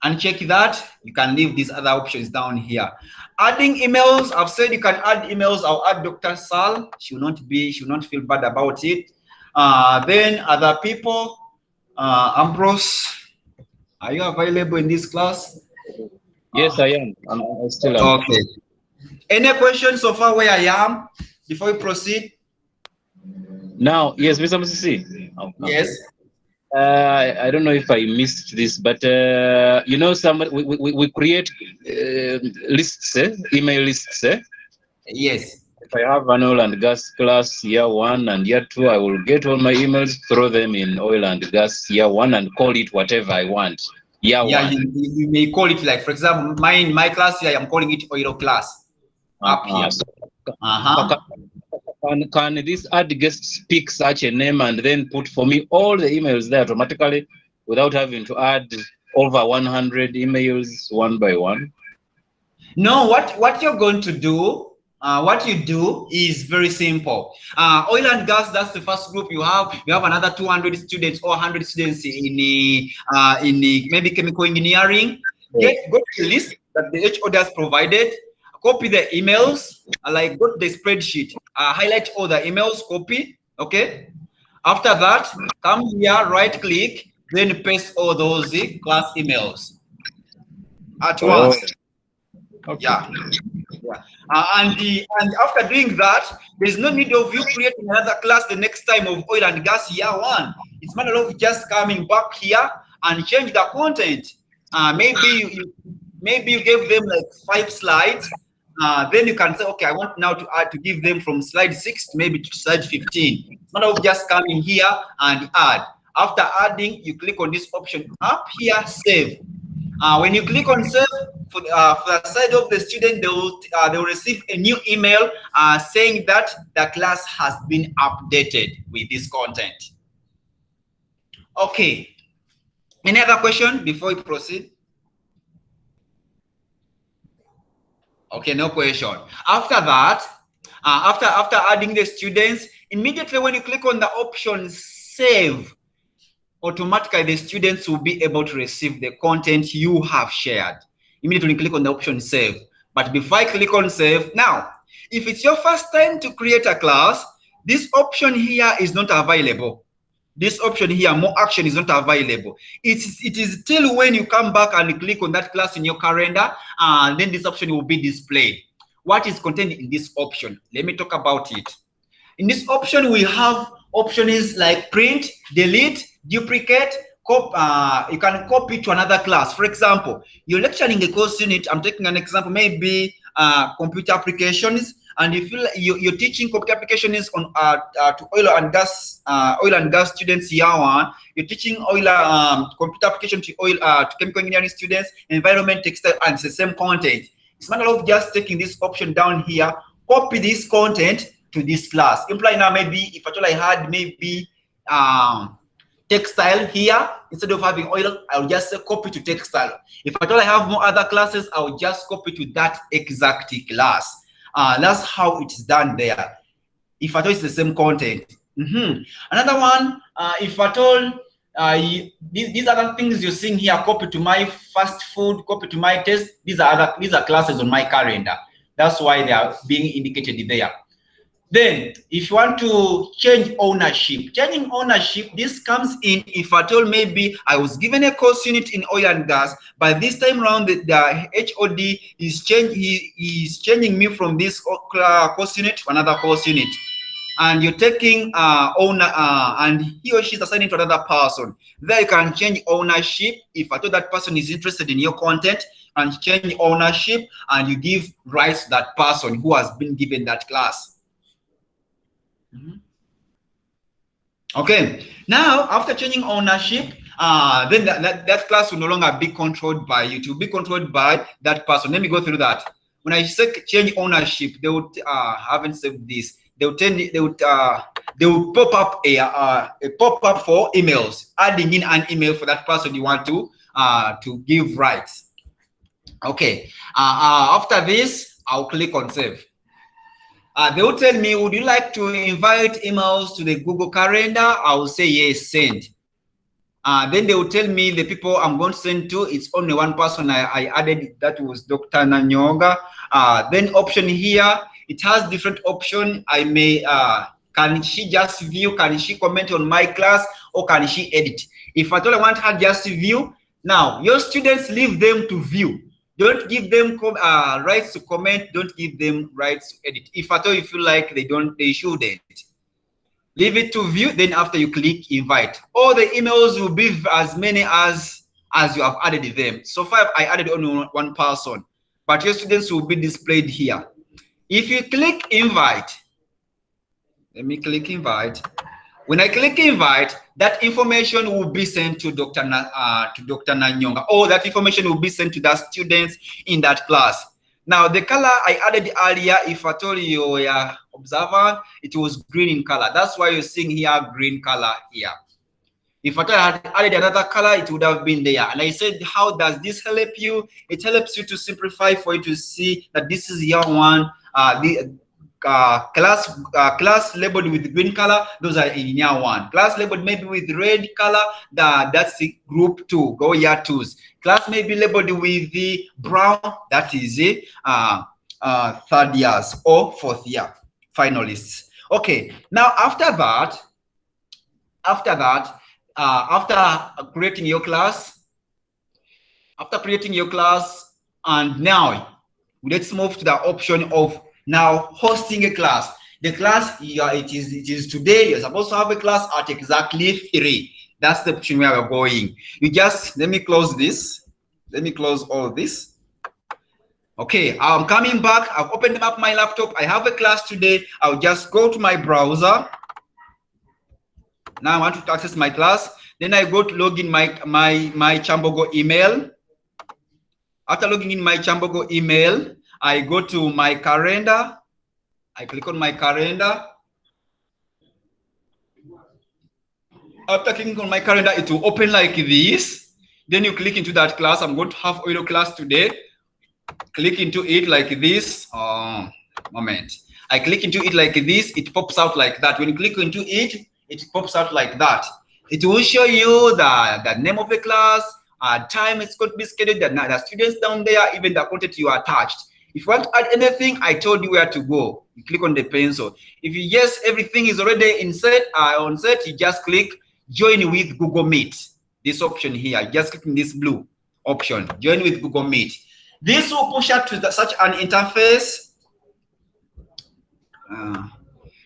Uncheck that. You can leave these other options down here. Adding emails, I've said you can add emails. I'll add Dr. Sal. She will not feel bad about it. Then other people, Ambrose, are you available in this class? Yes, I am. I still am. Okay. Any questions so far where I am before we proceed? Now, yes, Mr. Musisi. Yes. I don't know if I missed this, but you know, we create lists, email lists. Yes. If I have an oil and gas class year 1 and year 2, I will get all my emails, throw them in oil and gas year 1, and call it whatever I want. Year 1. You may call it, like, for example, my class here, I'm calling it oil class. Up here. Can this add guests pick such a name and then put for me all the emails there automatically without having to add over 100 emails one by one? No, what you're going to do, what you do is very simple. Oil and gas, that's the first group you have. You have another 200 students or 100 students in maybe chemical engineering. Go to the list that the HOD has provided. Copy the emails, like go to the spreadsheet, highlight all the emails, copy, okay? After that, come here, right click, then paste all those class emails at once. Okay. Yeah. And after doing that, there's no need of you creating another class the next time of oil and gas year 1. It's matter of just coming back here and change the content. Maybe you gave them like 5 slides. Then you can say, okay, I want now to give them from slide 6 maybe to slide 15. It's not of just coming here and add. After adding, you click on this option up here, save. When you click on save, for the side of the student, they will receive a new email saying that the class has been updated with this content. Okay. Any other question before we proceed? Okay, no question. After that, after adding the students, immediately when you click on the option save, automatically the students will be able to receive the content you have shared. Immediately when you click on the option save. But before I click on save, now, if it's your first time to create a class, this option here is not available. This option here, more action, is not available. It is till when you come back and click on that class in your calendar, and then this option will be displayed. What is contained in this option? Let me talk about it. In this option, we have options like print, delete, duplicate. You can copy to another class. For example, you're lecturing a course unit. I'm taking an example, maybe computer applications. And if you're teaching computer applications on to oil and gas students year 1, you're teaching computer application to chemical engineering students, environment, textile, and it's the same content. It's not of just taking this option down here, copy this content to this class. Imply now maybe if at all I had maybe textile here, instead of having oil, I'll just say copy to textile. If at all I have more other classes, I'll just copy to that exact class. That's how it's done there. If at all it's the same content. Another one, if at all these other things you're seeing here, copy to my fast food, copy to my test, these are classes on my calendar. That's why they are being indicated there. Then, if you want to change ownership, changing ownership, this comes in if at all maybe I was given a course unit in oil and gas, but this time around the HOD is changing me from this course unit to another course unit, and you're taking owner and he or she is assigning to another person. There you can change ownership if at all that person is interested in your content, and change ownership, and you give rights to that person who has been given that class. Okay, now after changing ownership, then that class will no longer be controlled by you. It will be controlled by that person. Let me go through that. When I say change ownership, they would haven't saved this. They will pop up a pop-up for emails, adding in an email for that person you want to give rights. Okay, after this, I'll click on save. They will tell me, would you like to invite emails to the Google Calendar? I will say yes, send. Then they will tell me the people I'm going to send to. It's only one person I added, that was Dr. Nanyoga. Then option here, it has different option. I may, can she just view, can she comment on my class, or can she edit? If I told I want her just to view, now your students leave them to view. Don't give them rights to comment. Don't give them rights to edit. If at all you feel like they shouldn't. Leave it to view. Then after you click invite, all the emails will be as many as you have added them. So far I added only one person, but your students will be displayed here. If you click invite, let me click invite. When I click invite, that information will be sent to Dr. Nanyonga, or that information will be sent to the students in that class. Now, the color I added earlier, if I told you were observant, it was green in color. That's why you're seeing here green color here. If I had added another color, it would have been there. And I said, how does this help you? It helps you to simplify for you to see that this is year one. Class labeled with green color, those are in year one. Class labeled maybe with red color, that's the group 2, go year 2s. Class may be labeled with the brown, that is it, third years or fourth year finalists. Okay, now after creating your class, and now let's move to the option of now hosting a class. The class, it is today. You're supposed to have a class at exactly 3. That's the option where we're going. You just, let me close this. Let me close all this. Okay, I'm coming back. I've opened up my laptop. I have a class today. I'll just go to my browser. Now I want to access my class. Then I go to log in my Chambogo email. After logging in my Chambogo email, I go to my calendar. I click on my calendar. After clicking on my calendar, it will open like this. Then you click into that class. I'm going to have oil class today. Click into it like this. Moment. I click into it like this. It pops out like that. When you click into it, it pops out like that. It will show you the name of the class, time it's going to be scheduled, the students down there, even the content you attached. If you want to add anything, I told you where to go. You click on the pencil. If you yes, everything is already on set, you just click join with Google Meet. This option here, just clicking this blue option, join with Google Meet. This will push out to such an interface.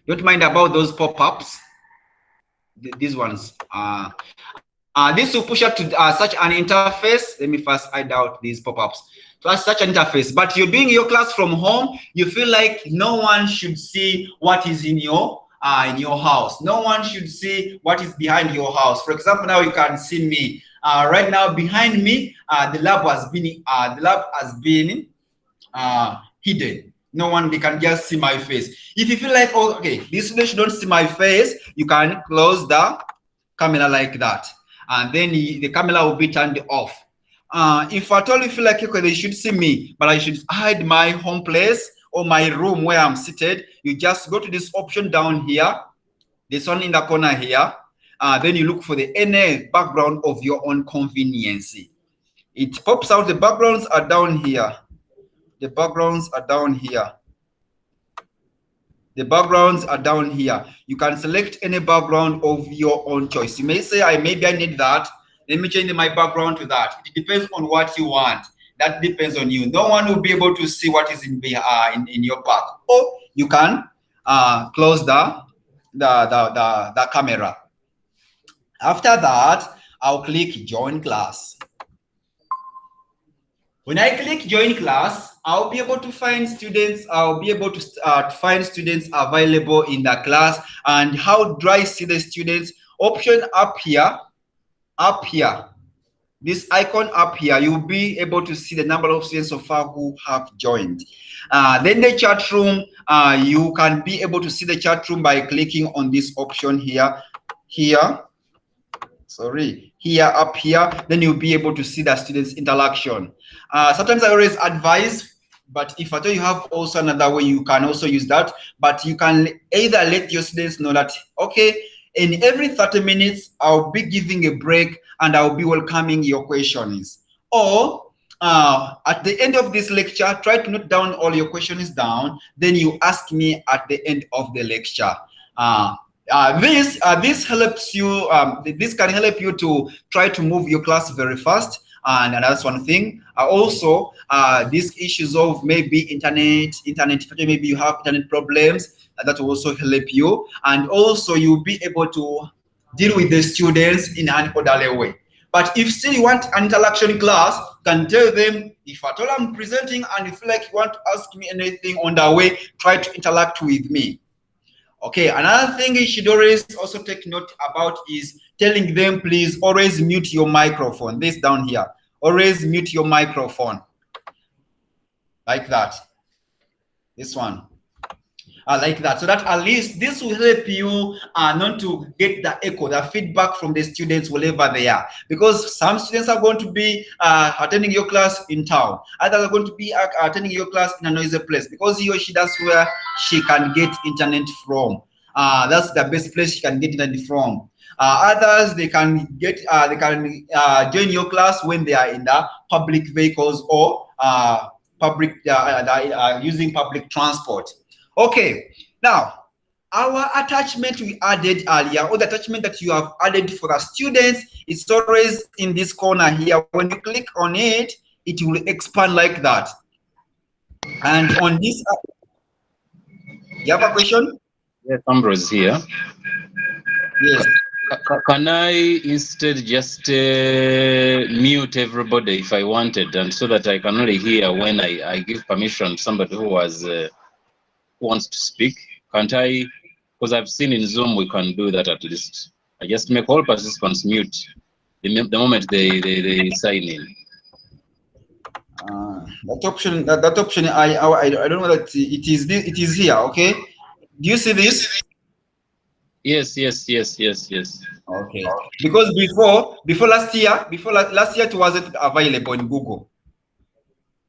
Don't mind about those pop-ups. These ones. This will push up to such an interface. Let me first hide out these pop-ups. So such an interface, but you're doing your class from home. You feel like no one should see what is in your house. No one should see what is behind your house. For example, now you can see me right now behind me. The lab has been hidden. No one, they can just see my face. If you feel like, oh, okay, this student don't see my face, you can close the camera like that, and then the camera will be turned off. If at all you feel like, okay, they should see me, but I should hide my home place or my room where I'm seated, you just go to this option down here, this one in the corner here. then you look for the NA background of your own convenience. It pops out. The backgrounds are down here. The backgrounds are down here. The backgrounds are down here. You can select any background of your own choice. You may say, maybe I need that. Let me change my background to that. It depends on what you want. That depends on you. No one will be able to see what is in your back. Or you can close the camera. After that, I'll click join class. When I click join class, I'll be able to find students. I'll be able to find students available in the class. And how do I see the students? Option up here, this icon up here, you'll be able to see the number of students so far who have joined. Then the chat room, you can be able to see the chat room by clicking on this option here, up here. Then you'll be able to see the students interaction. Sometimes I always advise, but if at all you have also another way, you can also use that. But you can either let your students know that, okay, in every 30 minutes, I'll be giving a break and I'll be welcoming your questions. Or at the end of this lecture, try to note down all your questions down. Then you ask me at the end of the lecture. This helps you. This can help you to try to move your class very fast. And that's one thing. Also, these issues of maybe internet, maybe you have internet problems, that will also help you. And also, you'll be able to deal with the students in an orderly way. But if still you want an interaction class, can tell them, if at all I'm presenting and you feel like you want to ask me anything on the way, try to interact with me. Okay, another thing you should always also take note about is telling them, please always mute your microphone. This down here, always mute your microphone. Like that. This one. Like that, so that at least this will help you not to get the echo, the feedback from the students wherever they are, because some students are going to be attending your class in town, others are going to be attending your class in a noisy place, because he or she, that's where she can get internet from. That's the best place she can get internet from. Others, they can join your class when they are in the public vehicles or using public transport. Okay, now our attachment we added earlier, or the attachment that you have added for the students, is always in this corner here. When you click on it, it will expand like that. And on this, you have a question? Yes, Ambrose here. Yes. Can I instead just mute everybody if I wanted, and so that I can only hear when I give permission to somebody who wants to speak? Can't I? Because I've seen in Zoom we can do that at least. I just make all participants mute the moment they sign in. That option, I don't know that it is here. Okay, do you see this? Yes. Okay, because before last year it wasn't available in Google,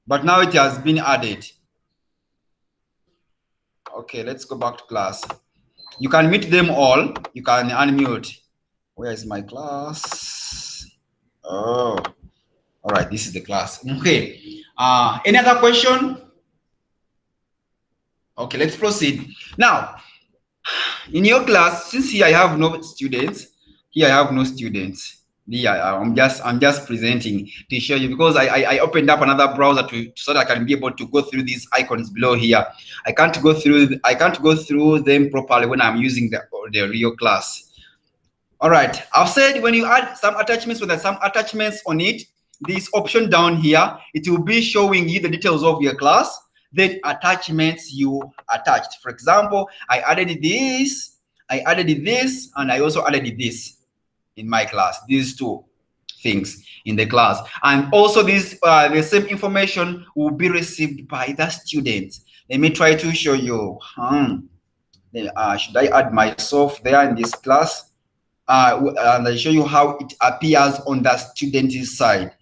but now it has been added. Okay, let's go back to class. You can mute them all. You can unmute. Where is my class? Oh, all right, this is the class. Okay, any other question? Okay, let's proceed. Now, in your class, since here I have no students, I'm just presenting to show you, because I opened up another browser so that I can be able to go through these icons below here. I can't go through them properly when I'm using the real class. All right, I've said when you add some attachments, when there's some attachments on it, this option down here, it will be showing you the details of your class, then attachments you attached. For example, I added this, and I also added this in my class, these two things in the class. And also this, the same information will be received by the students. Let me try to show you. Should I add myself there in this class? And I'll show you how it appears on the student's side.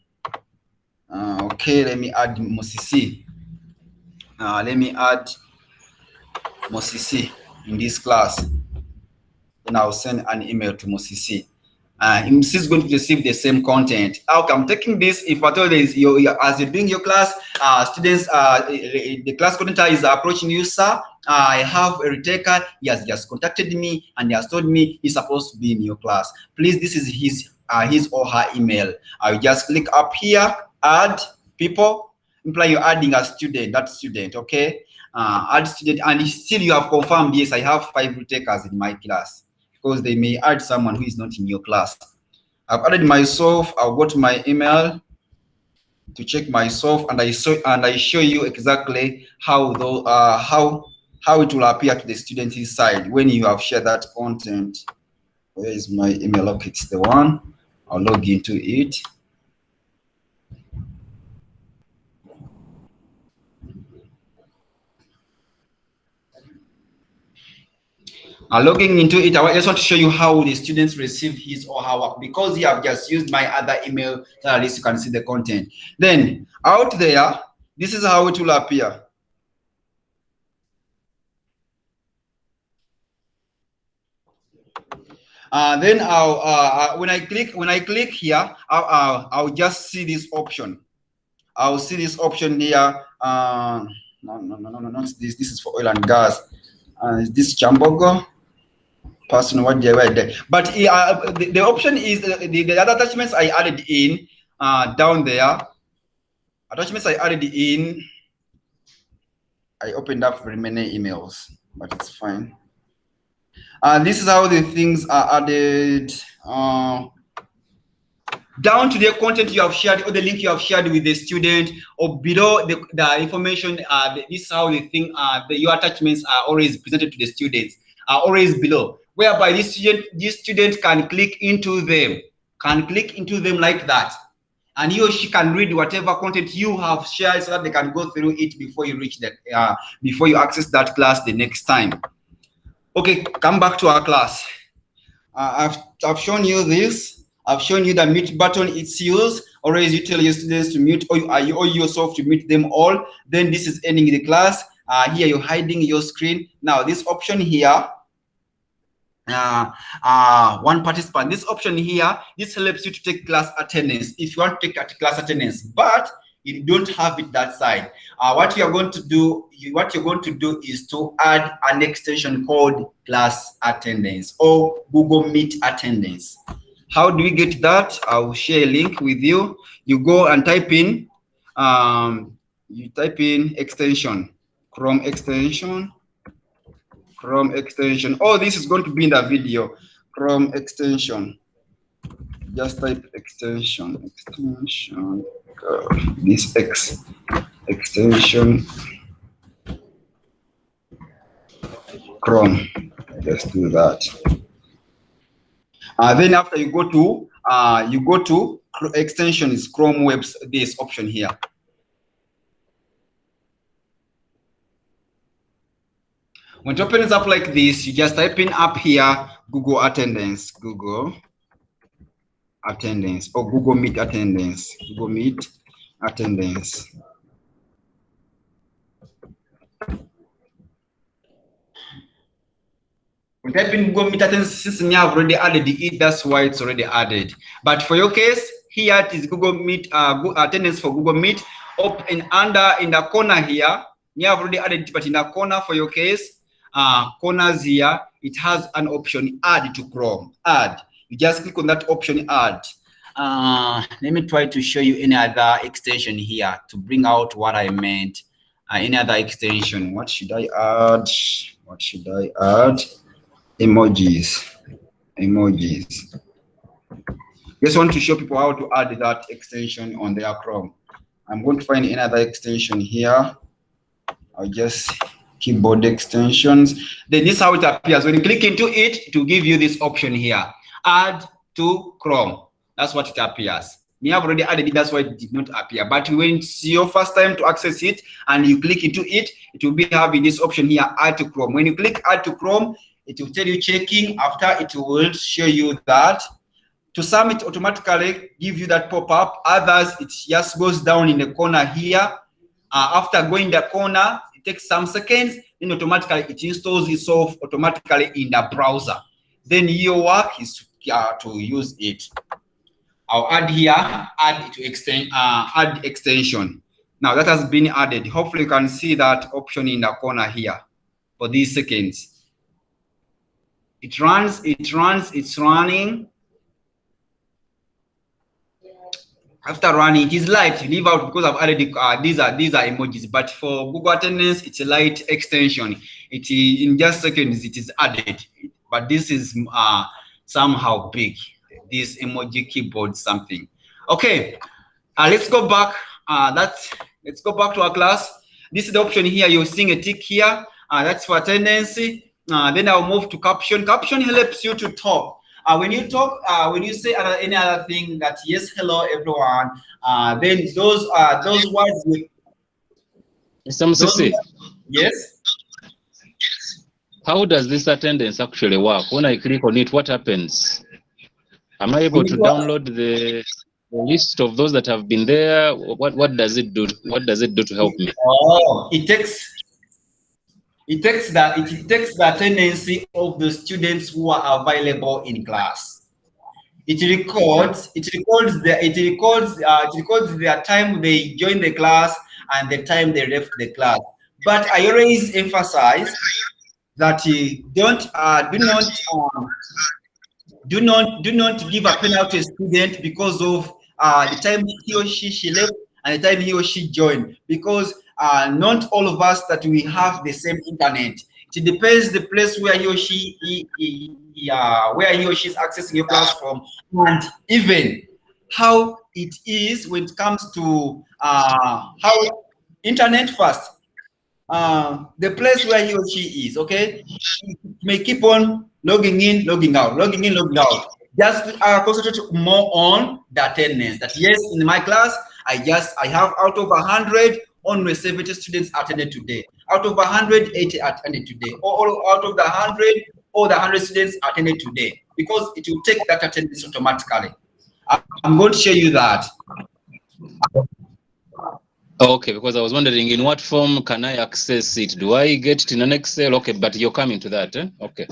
Okay, let me add Mosisi. Let me add Mosisi in this class. then I'll send an email to Musisi. Musisi is going to receive the same content. Okay, I'm taking this. If at all is as you're doing your class, students, the class coordinator is approaching you, sir. I have a retaker. He has just contacted me and he has told me he's supposed to be in your class. Please, this is his or her email. I will just click up here, add people, imply you're adding a student, that student, okay? Add student, and still you have confirmed, yes, I have 5 retakers in my class, because they may add someone who is not in your class. I've added myself. I'll go to my email to check myself, and I show you exactly how it will appear to the student's side when you have shared that content. Where is my email? Okay, it's the one. I'll log into it. Logging into it, I just want to show you how the students receive his or her work, because you have just used my other email, so at least you can see the content. Then out there, this is how it will appear. Then when I click here, I'll just see this option. I'll see this option here. No, this is for oil and gas. Is this Chambogo? Person, what they were there. But the option is the other attachments I added in down there. Attachments I added in. I opened up very many emails, but it's fine. This is how the things are added. Down to the content you have shared, or the link you have shared with the student, or below the information. This is how the thing, your attachments are always presented to the students, are always below, whereby this student can click into them, like that, and he or she can read whatever content you have shared, so that they can go through it before you reach that, before you access that class the next time. Okay, come back to our class. I've shown you this. I've shown you the mute button it's used. Always you tell your students to mute, or yourself to mute them all. Then this is ending the class. Here you're hiding your screen. Now this option here, one participant. This option here, this helps you to take class attendance if you want to take class attendance, but you don't have it that side. What you're going to do is to add an extension called class attendance or Google Meet attendance. How do we get that? I'll share a link with you. You go and type in, extension, Chrome extension. Oh, this is going to be in the video. Chrome extension. Just type extension. This extension. Chrome. Just do that. Then after you go to extension is Chrome Webs, this option here. When it opens up like this, you just type in up here Google Attendance, or Google Meet Attendance, When type in Google Meet Attendance, since we have already added it, that's why it's already added. But for your case, here it is Google Meet attendance for Google Meet. Up and under in the corner here, we have already added it, but in the corner for your case, corners here, it has an option add to Chrome. Add. You just click on that option add. Let me try to show you any other extension here to bring out what I meant. Any other extension? What should I add? Emojis. Just want to show people how to add that extension on their Chrome. I'm going to find another extension here. I'll just keyboard extensions. Then this is how it appears. When you click into it, it will give you this option here, add to Chrome. That's what it appears. We have already added it, that's why it did not appear. But when it's your first time to access it and you click into it, it will be having this option here, add to Chrome. When you click add to Chrome, it will tell you checking. After it will show you that. To some, it automatically give you that pop-up. Others, it just goes down in the corner here. After going the corner, it takes some seconds, then automatically it installs itself automatically in the browser. then your work is to use it. I'll add here, add it to extend, add extension. Now that has been added. Hopefully you can see that option in the corner here for these seconds. It runs, it's running. After running, it is light. Leave out because I've added these are emojis. But for Google Attendance, it's a light extension. It in just seconds it is added. But this is somehow big. This emoji keyboard something. Okay, let's go back. Let's go back to our class. This is the option here. You're seeing a tick here. That's for attendance. Then I'll move to caption. Caption helps you to talk. When you talk, when you say any other thing that yes, hello everyone, then those words with Some yes. How does this attendance actually work? When I click on it, what happens? Am I able to download the list of those that have been there? What does it do? What does it do to help me? Oh, it takes the attendance of the students who are available in class. It records their time they joined the class and the time they left the class. But I always emphasize that do not give a penalty to a student because of the time he or she left and the time he or she joined, because not all of us that we have the same internet. It depends the place where he or she is accessing your class from, and even how it is when it comes to how internet first. The place where he or she is, okay, he may keep on logging in, logging out, logging in, logging out. Just concentrate more on the attendance. That yes, in my class, I have out of 100, only 70 students attended today. Out of 100, 80 attended today. Or out of the 100, all the 100 students attended today, because it will take that attendance automatically. I'm going to show you that. Okay, because I was wondering in what form can I access it? Do I get it in an Excel? Okay, but you're coming to that, eh? Okay.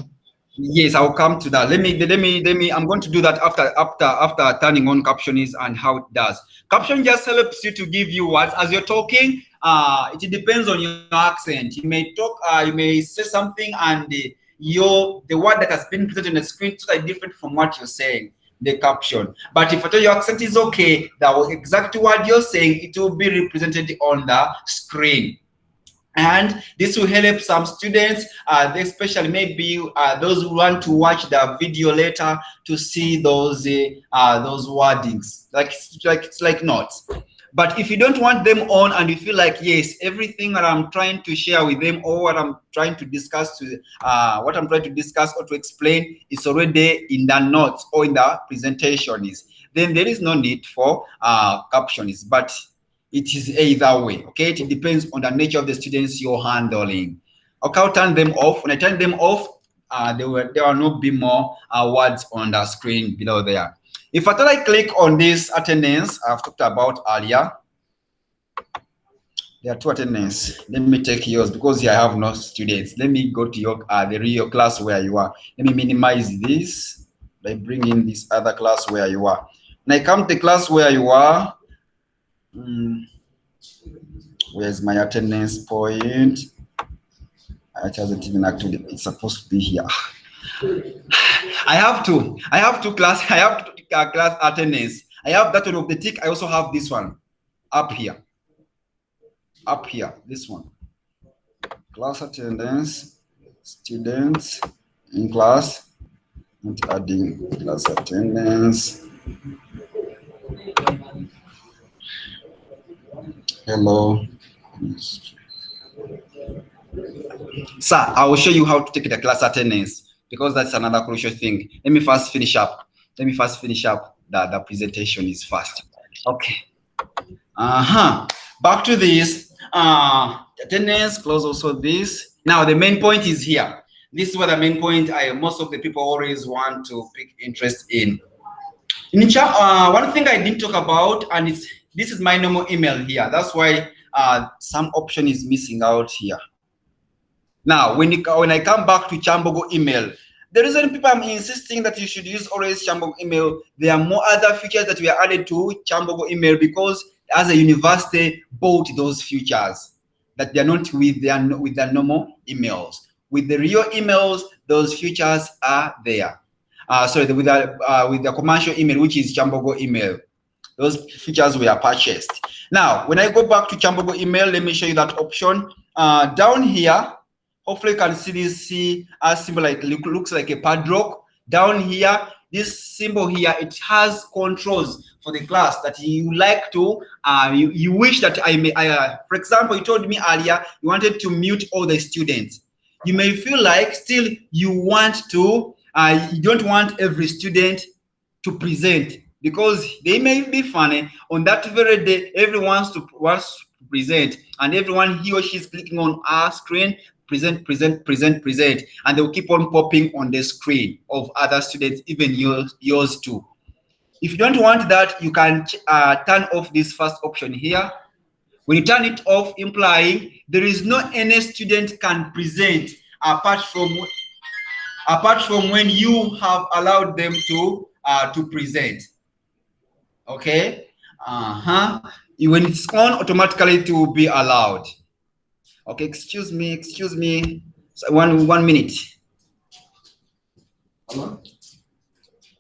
Yes, I'll come to that. Let me. I'm going to do that after turning on captions and how it does. Caption just helps you to give you words as you're talking. It depends on your accent. You may talk. You may say something, and the word that has been presented on the screen is totally different from what you're saying. The caption. But if at all your accent is okay, the exact word you're saying, it will be represented on the screen. And this will help some students, especially maybe those who want to watch the video later to see those wordings. It's like notes. But if you don't want them on and you feel like, yes, everything that I'm trying to share with them or what I'm trying to discuss or to explain is already in the notes or in the presentation, then there is no need for captions. But it is either way, okay? It depends on the nature of the students you're handling. Okay, I'll turn them off. When I turn them off, there will not be more words on the screen below there. If at all I click on this attendance I've talked about earlier, there are two attendance. Let me take yours because here I have no students. Let me go to your the real class where you are. Let me minimize this by bringing this other class where you are. When I come to the class where you are, where's my attendance point? It hasn't even actually, it's supposed to be here. I have two class attendance. I have that one of the tick. I also have this one up here, this one. Class attendance, students in class, and adding class attendance. Hello. Sir, I will show you how to take the class attendance because that's another crucial thing. Let me first finish up. The presentation is fast. Okay. Back to this. Attendance, close also this. Now the main point is here. This is what the main point most of the people always want to pick interest in. One thing I didn't talk about, and this is my normal email here. That's why some option is missing out here. Now, when I come back to Chambogo email, The reason people are insisting that you should use always Chambogo email, there are more other features that we are added to Chambogo email because as a university bought those features that they are not with their normal emails. With the real emails, those features are there. Sorry, with the commercial email, which is Chambogo email, those features were purchased. Now, when I go back to Chambogo email, let me show you that option. Down here, hopefully you can see this symbol, like looks like a padlock. Down here, this symbol here, it has controls for the class that you like to, you wish that for example, you told me earlier you wanted to mute all the students. You may feel like still you want to, you don't want every student to present because they may be funny. On that very day, everyone wants to present, and everyone he or she is clicking on our screen, present, and they'll keep on popping on the screen of other students, even yours too. If you don't want that, you can turn off this first option here. When you turn it off, implying there is no any student can present apart from when you have allowed them to present. Okay. When it's on, automatically it will be allowed. Okay, excuse me. So one minute. Hello?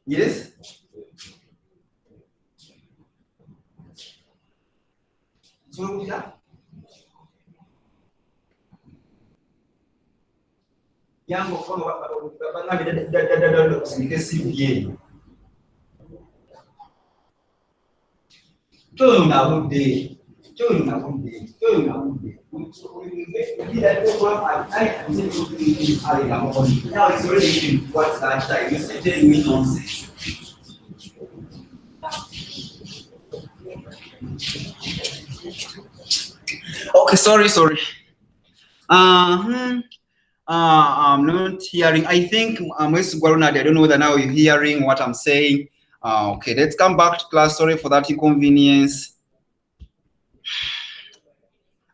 Yes? Now it's already what's that time? You're still telling me nonsense. Okay, sorry. I'm not hearing. I think Ms. Guarunadi, I don't know whether now you're hearing what I'm saying. Okay, let's come back to class. Sorry for that inconvenience.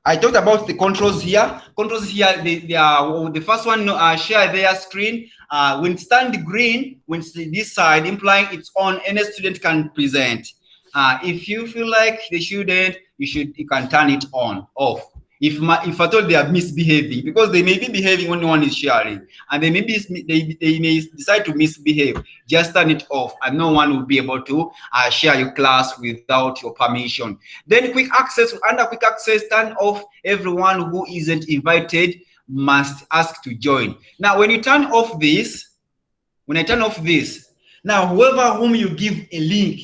I talked about the controls here. Controls here, they are the first one, share their screen. When it's turned green, when it's this side, implying it's on, any student can present. If you feel like they shouldn't, you can turn it on, off. If I thought they are misbehaving, because they may be behaving when no one is sharing, and they may decide to misbehave, just turn it off, and no one will be able to share your class without your permission. Then quick access, under quick access, turn off. Everyone who isn't invited must ask to join. Now, when you turn off this, now whoever whom you give a link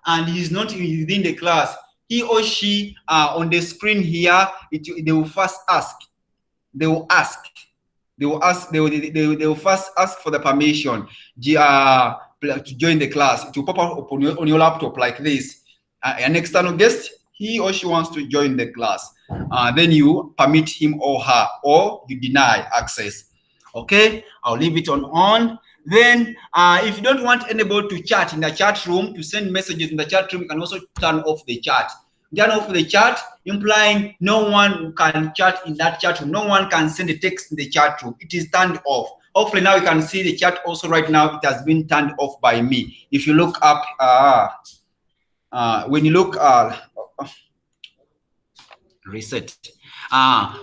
and he's not within the class, he or she on the screen here, they will first ask. They will first ask for the permission to join the class. It will pop up on your laptop like this. An external guest, he or she wants to join the class. Then you permit him or her, or you deny access. Okay, I'll leave it on. Then if you don't want anybody to chat in the chat room, to send messages in the chat room, you can also turn off the chat. Turn off the chat, implying no one can chat in that chat room. No one can send a text in the chat room. It is turned off. Hopefully now you can see the chat also right now. It has been turned off by me. If you look up, when you look, reset.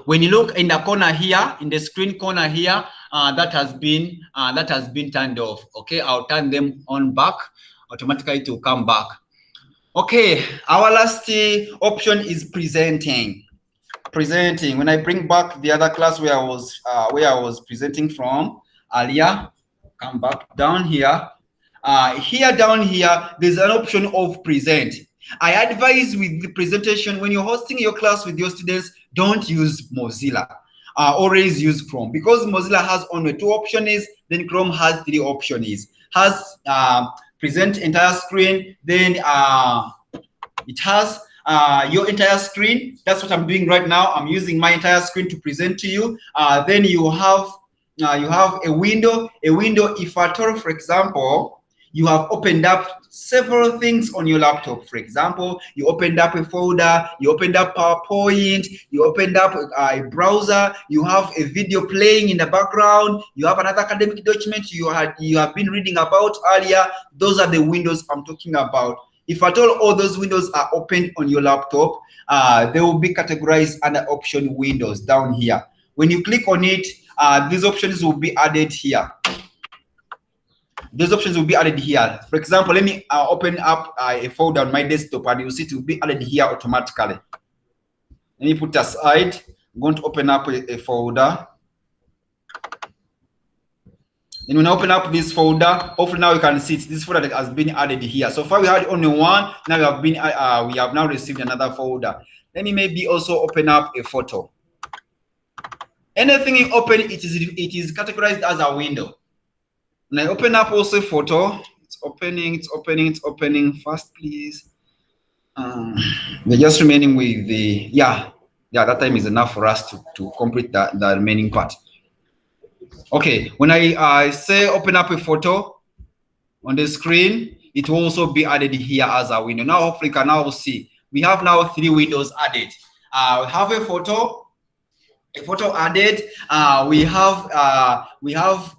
When you look in the corner here, in the screen corner here, that has been turned off. Okay, I'll turn them on back. Automatically it will come back. Okay, our last option is presenting. When I bring back the other class where I was presenting from earlier, come back down here. Down here, there's an option of present. I advise with the presentation, when you're hosting your class with your students, don't use Mozilla. Always use Chrome, because Mozilla has only 2 options, then Chrome has 3 options. Has present entire screen, then it has your entire screen. That's what I'm doing right now. I'm using my entire screen to present to you. Then you have a window. If at all, for example, you have opened up several things on your laptop. For example, you opened up a folder, you opened up PowerPoint, you opened up a browser, you have a video playing in the background, you have another academic document you have been reading about earlier. Those are the windows I'm talking about. If at all those windows are open on your laptop, they will be categorized under option windows down here. When you click on it, these options will be added here. Those options will be added here. For example, let me open up a folder on my desktop, and you'll see it will be added here automatically. Let me put aside. I'm going to open up a folder. And when I open up this folder, hopefully now you can see this folder that has been added here. So far we had only one. Now we have now received another folder. Let me maybe also open up a photo. Anything you open, it is categorized as a window. When I open up also a photo, it's opening fast, please. We're just remaining with the that time is enough for us to complete the remaining part. Okay, when I say open up a photo on the screen, it will also be added here as a window. Now hopefully you can now see we have now 3 windows added. We have a photo added. We have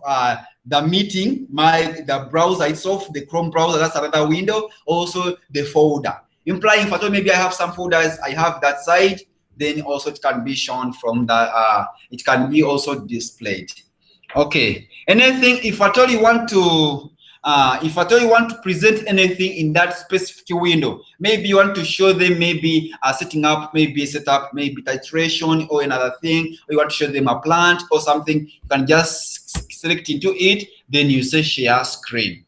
the meeting, the browser itself, the Chrome browser, that's another window. Also the folder, implying if I thought maybe I have some folders, I have that side, then also it can be shown from the it can be also displayed. Okay, anything if at all you want to present anything in that specific window, maybe you want to show them maybe setting up, maybe a setup, maybe titration or another thing, or you want to show them a plant or something, you can just select into it, then you say share screen.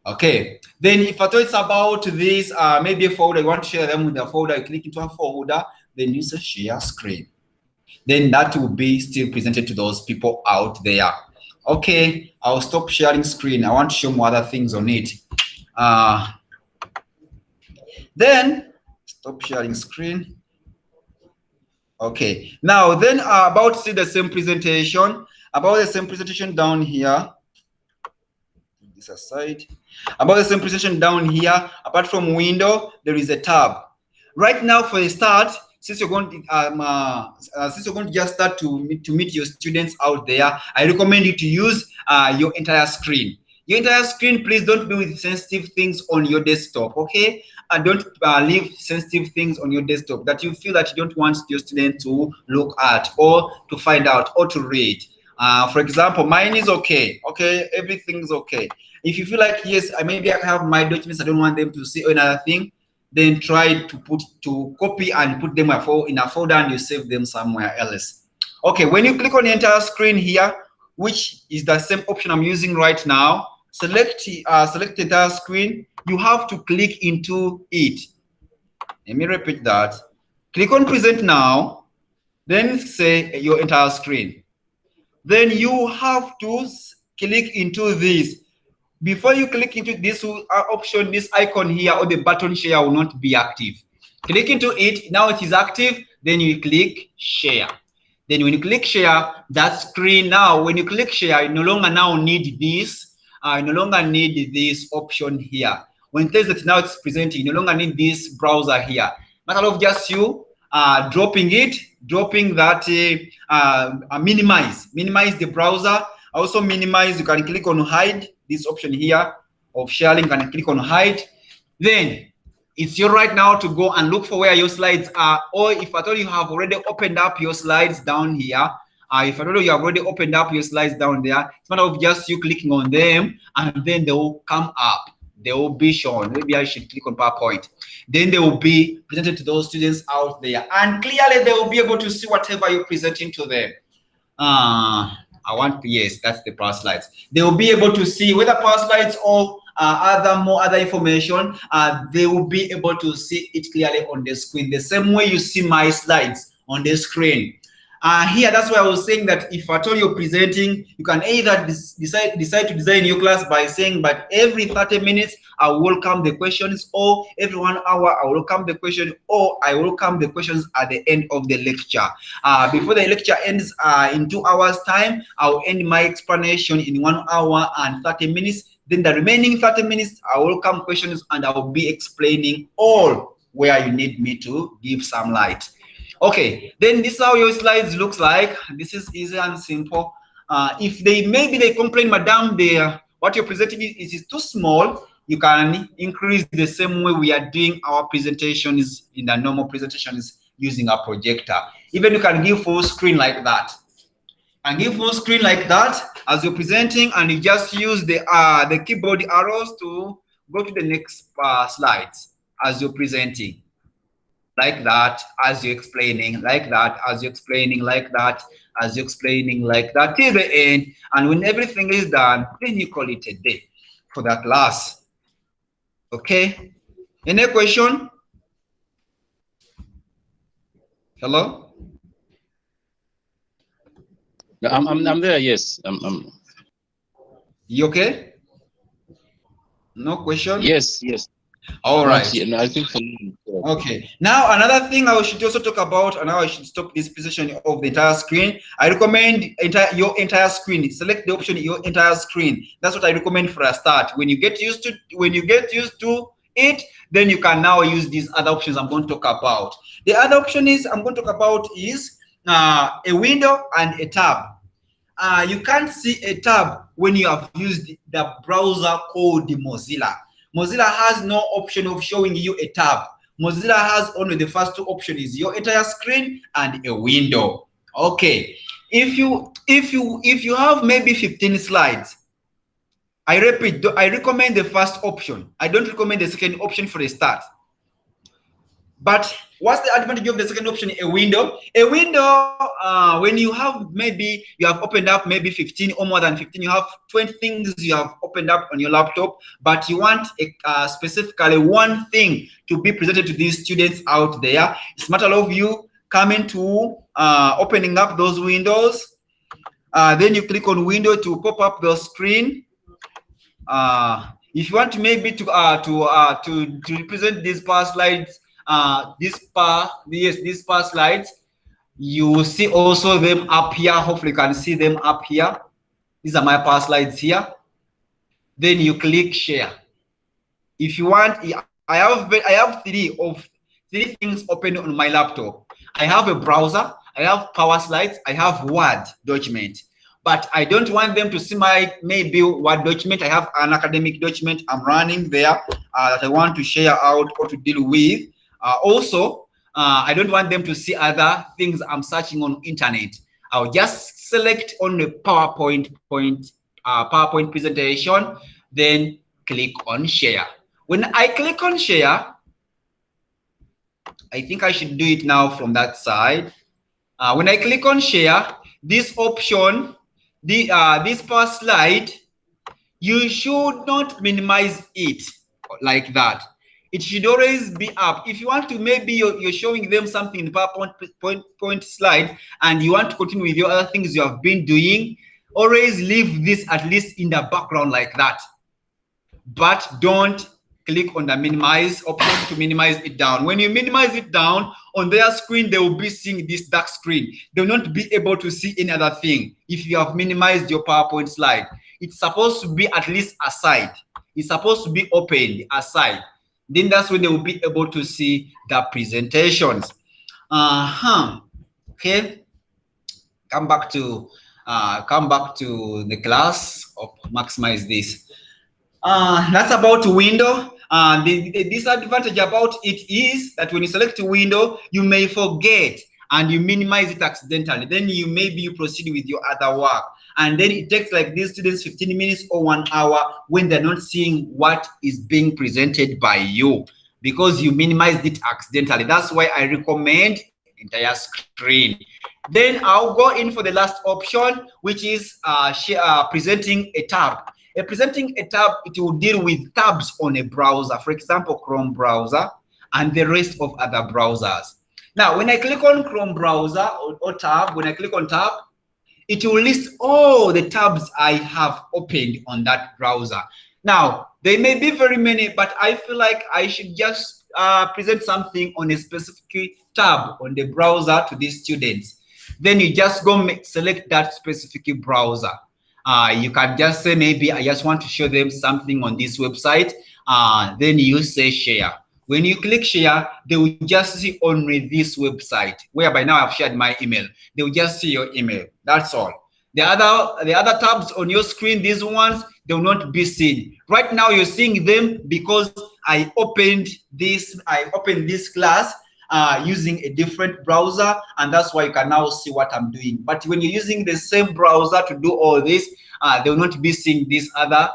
Okay, then if at all it's about this maybe a folder, you want to share them with the folder, you click into a folder, then you say share screen. Then that will be still presented to those people out there. Okay, I'll stop sharing screen. I want to show more other things on it. Then stop sharing screen. Okay, now then about to see the same presentation. About the same presentation down here. This aside. About the same presentation down here. Apart from window, there is a tab. Right now, for a start, since you're going to just start to meet your students out there, I recommend you to use your entire screen. Your entire screen, please don't be with sensitive things on your desktop, okay? And don't leave sensitive things on your desktop that you feel that you don't want your student to look at or to find out or to read. For example, mine is okay, everything's okay. If you feel like, yes, maybe I have my documents, I don't want them to see another thing, then try to copy and put them in a folder and you save them somewhere else. Okay, when you click on the entire screen here, which is the same option I'm using right now, select the entire screen. You have to click into it. Let me repeat that. Click on present now, then say your entire screen. Then you have to click into this. Before you click into this option, this icon here or the button share will not be active. Click into it. Now it is active. Then you click share. Then when you click share, that screen now, when you click share, you no longer now need this. You no longer need this option here. When it says that now it's presenting, you no longer need this browser here. Matter of just you dropping that, minimize the browser. Also minimize, you can click on hide, this option here of sharing, and click on hide. Then it's your right now to go and look for where your slides are, or if at all you have already opened up your slides down here, if at all you have already opened up your slides down there, it's a matter of just you clicking on them and then they will come up. They will be shown. Maybe I should click on PowerPoint. Then they will be presented to those students out there, and clearly they will be able to see whatever you're presenting to them. Yes, that's the power slides. They will be able to see whether power slides or other information. They will be able to see it clearly on the screen, the same way you see my slides on the screen. Here, that's why I was saying that if at all you're presenting, you can either decide to design your class by saying, but every 30 minutes I will welcome the questions, or every 1 hour I will welcome the question, or I will welcome the questions at the end of the lecture. Before the lecture ends in 2 hours time, I'll end my explanation in 1 hour and 30 minutes. Then the remaining 30 minutes, I will come questions and I'll be explaining all where you need me to give some light. Okay, then this is how your slides looks like. This is easy and simple. If maybe they complain, madam, what you're presenting is too small, you can increase the same way we are doing our presentations in the normal presentations using a projector. Even you can give full screen like that. And give full screen like that as you're presenting, and you just use the keyboard arrows to go to the next slides as you're presenting. Like that, as you're explaining, like that, as you're explaining, like that, as you're explaining, like that, till the end. And when everything is done, then you call it a day for that class. Okay? Any question? Hello? I'm there, yes. You okay? No question? Yes, yes. All right. No, I think for me. Okay. Now another thing I should also talk about, and now I should stop this position of the entire screen. I recommend your entire screen. Select the option your entire screen. That's what I recommend for a start. When you get used to it, then you can now use these other options I'm going to talk about. The other option I'm going to talk about is a window and a tab. You can't see a tab when you have used the browser called Mozilla. Mozilla has no option of showing you a tab. Mozilla has only the first two options: your entire screen and a window. Okay. If you have maybe 15 slides, I repeat, I recommend the first option. I don't recommend the second option for a start. But what's the advantage of the second option? A window. A window, when you have maybe you have opened up maybe 15 or more than 15, you have 20 things you have opened up on your laptop, but you want specifically one thing to be presented to these students out there. It's a matter of you coming to opening up those windows. Then you click on window to pop up the screen. If you want maybe to represent these past slides, these past slides, you will see also them up here. Hopefully you can see them up here. These are my past slides here. Then you click share. If you want, I have three things open on my laptop. I have a browser, I have Power Slides, I have Word document. But I don't want them to see my maybe Word document. I have an academic document I'm running there that I want to share out or to deal with. Also, I don't want them to see other things I'm searching on internet. I'll just select on the PowerPoint presentation, then click on share. When I click on share, I think I should do it now from that side. When I click on share, this option, this past slide, you should not minimize it like that. It should always be up. If you want to, maybe you're showing them something in the PowerPoint slide and you want to continue with your other things you have been doing, always leave this at least in the background like that. But don't click on the minimize option to minimize it down. When you minimize it down, on their screen, they will be seeing this dark screen. They will not be able to see any other thing if you have minimized your PowerPoint slide. It's supposed to be at least aside. It's supposed to be open aside. Then that's when they will be able to see the presentations. Okay. Come back to the class or maximize this. That's about window. The disadvantage about it is that when you select a window, you may forget and you minimize it accidentally. Then you proceed with your other work. And then it takes like these students 15 minutes or 1 hour when they're not seeing what is being presented by you because you minimized it accidentally. That's why I recommend entire screen. Then I'll go in for the last option, which is presenting a tab. Presenting a tab, it will deal with tabs on a browser, for example, Chrome browser and the rest of other browsers. Now, when I click on Chrome browser or tab, when I click on tab, it will list all the tabs I have opened on that browser. Now, there may be very many, but I feel like I should just present something on a specific tab on the browser to these students. Then you just go select that specific browser. You can just say, maybe I just want to show them something on this website. Then you say share. When you click share, they will just see only this website, whereby now I've shared my email. They will just see your email. That's all. The other tabs on your screen, these ones, they will not be seen. Right now you're seeing them because I opened this class using a different browser, and that's why you can now see what I'm doing. But when you're using the same browser to do all this, they will not be seeing these other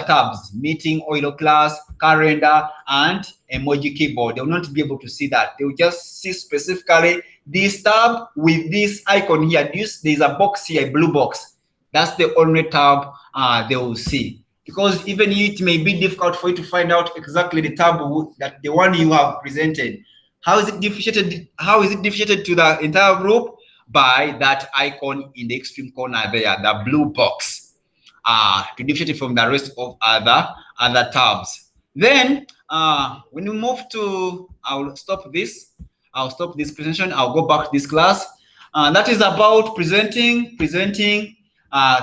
tabs: meeting, oil class, calendar, and emoji keyboard. They will not be able to see that. They will just see specifically this tab with this icon here. There's a box here, a blue box. That's the only tab they will see. Because even it may be difficult for you to find out exactly the tab that the one you have presented. How is it differentiated? How is it differentiated to the entire group? By that icon in the extreme corner there, the blue box, to differentiate it from the rest of other tabs. Then when we move to, I'll stop this presentation. I'll go back to this class. That is about presenting.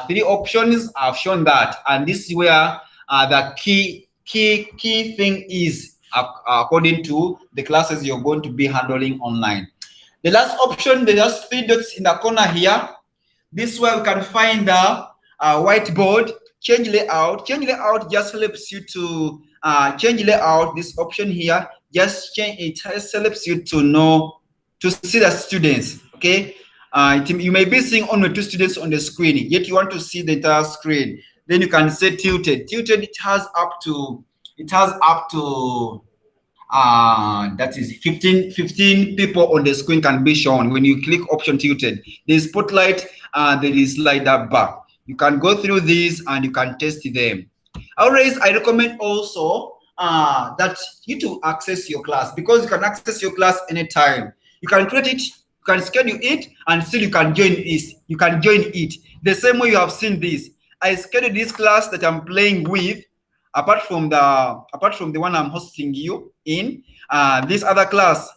Three options. I've shown that, and this is where the key thing is, according to the classes you're going to be handling online. The last option, the last three dots in the corner here, this is where we can find the whiteboard. Change layout. Change layout just helps you to change layout. This option here just helps you to know, to see the students. Okay, you may be seeing only two students on the screen, yet you want to see the entire screen. Then you can say tilted. Tilted, it has up to that is 15 people on the screen can be shown. When you click option tilted, there's spotlight, there is slider bar. You can go through these and you can test them. Always, I recommend also that you to access your class, because you can access your class anytime. You can create it, you can schedule it, and still you can join it. You can join it the same way you have seen this. I scheduled this class that I'm playing with, apart from the one I'm hosting you in. This other class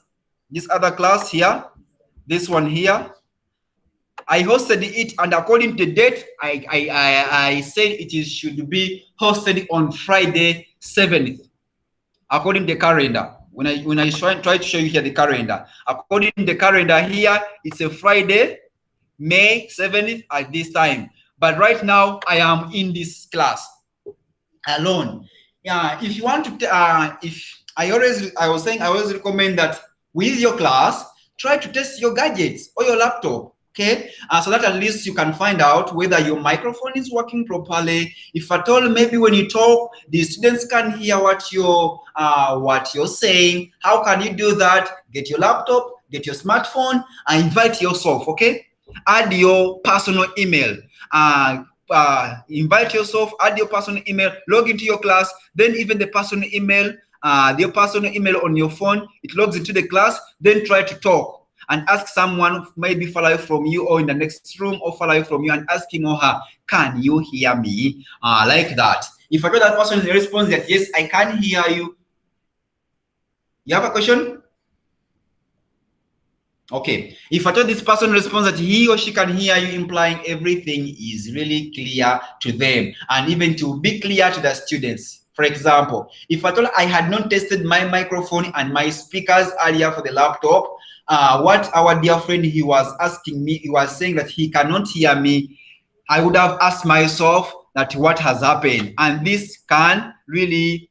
here, this one here, I hosted it, and according to the date, I said it should be hosted on Friday 7th, according to the calendar. When I try to show you here the calendar, according to the calendar here, it's a Friday, May 7th at this time. But right now, I am in this class alone. Yeah, if you want to, I always recommend that with your class, try to test your gadgets or your laptop. Okay, so that at least you can find out whether your microphone is working properly. If at all, maybe when you talk, the students can hear what you're saying. How can you do that? Get your laptop, get your smartphone, and invite yourself. Okay, add your personal email. Invite yourself, add your personal email, log into your class. Then even the personal email, your personal email on your phone, it logs into the class. Then try to talk and ask someone, maybe far away from you or in the next room or far away from you, and ask him or her, can you hear me? Like that. If I get that person responds that yes, I can hear you. You have a question? Okay, if I told this person responds that he or she can hear you, implying everything is really clear to them, and even to be clear to the students. For example, if I told I had not tested my microphone and my speakers earlier for the laptop, what our dear friend, he was asking me, he was saying that he cannot hear me, I would have asked myself that what has happened, and this can really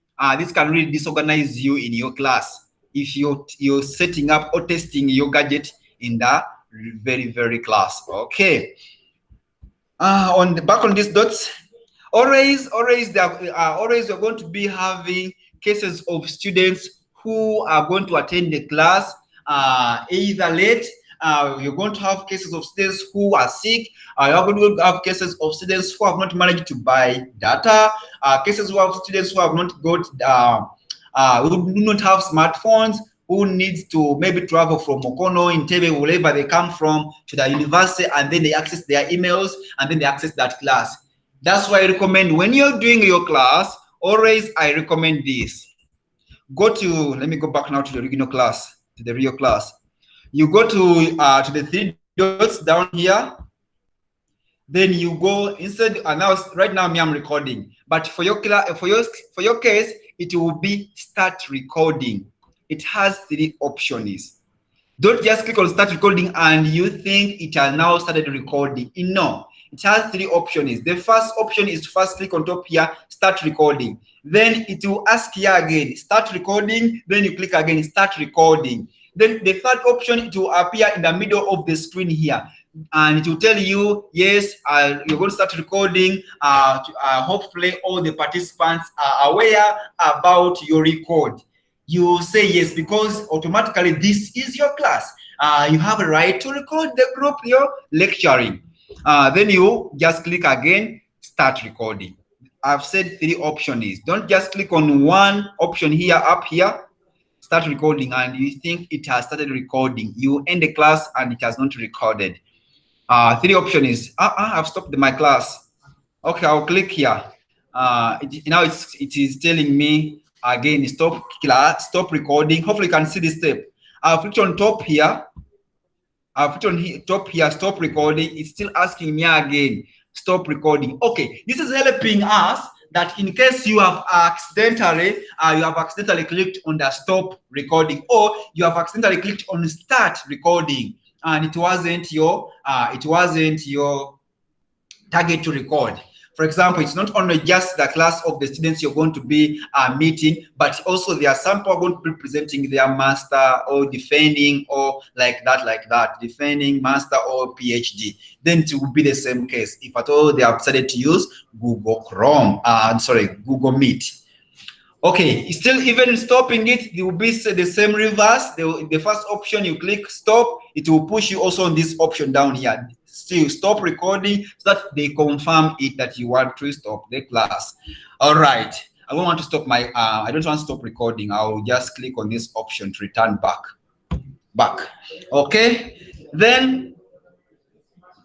disorganize you in your class if you're setting up or testing your gadget in the very class. Okay. Back on these dots, always we're going to be having cases of students who are going to attend the class either late. You're going to have cases of students who are sick. You're going to have cases of students who have not managed to buy data. Cases of students who have not got who do not have smartphones, who needs to maybe travel from Mokono, Entebbe, wherever they come from, to the university, and then they access their emails, and then they access that class. That's why I recommend, when you're doing your class, always I recommend this. Let me go back now to the original class, to the real class. You go to the three dots down here. Then you go instead, and now right now me I'm recording, but for your case it will be start recording. It has 3 options. Don't just click on start recording and you think it has now started recording. No, it has 3 options. The first option is to first click on top here, start recording. Then it will ask here again, start recording. Then you click again, start recording. Then the third option, it will appear in the middle of the screen here. And it will tell you, yes, you're going to start recording. Hopefully all the participants are aware about your record. You say yes, because automatically this is your class. You have a right to record the group you're lecturing. Then you just click again, start recording. I've said 3 options. Don't just click on one option here, up here, start recording, and you think it has started recording. You end the class and it has not recorded. 3 options. I've stopped my class. Okay, I'll click here. Now it is telling me again, stop class, stop recording. Hopefully you can see this step. I'll click on top here. I'll click on top here, stop recording. It's still asking me again, stop recording. Okay, this is helping us that in case you have accidentally clicked on the stop recording, or you have accidentally clicked on start recording, and it wasn't your target to record. For example, it's not only just the class of the students you're going to be meeting, but also there are some people going to be presenting their master or defending, or like that, defending master or PhD. Then it will be the same case if at all they have decided to use Google Meet. Okay, still even stopping it, it will be the same reverse. The first option, you click stop, it will push you also on this option down here. Still stop recording, so that they confirm it that you want to stop the class. All right, I don't want to stop my, I don't want to stop recording. I'll just click on this option to return back. Okay, then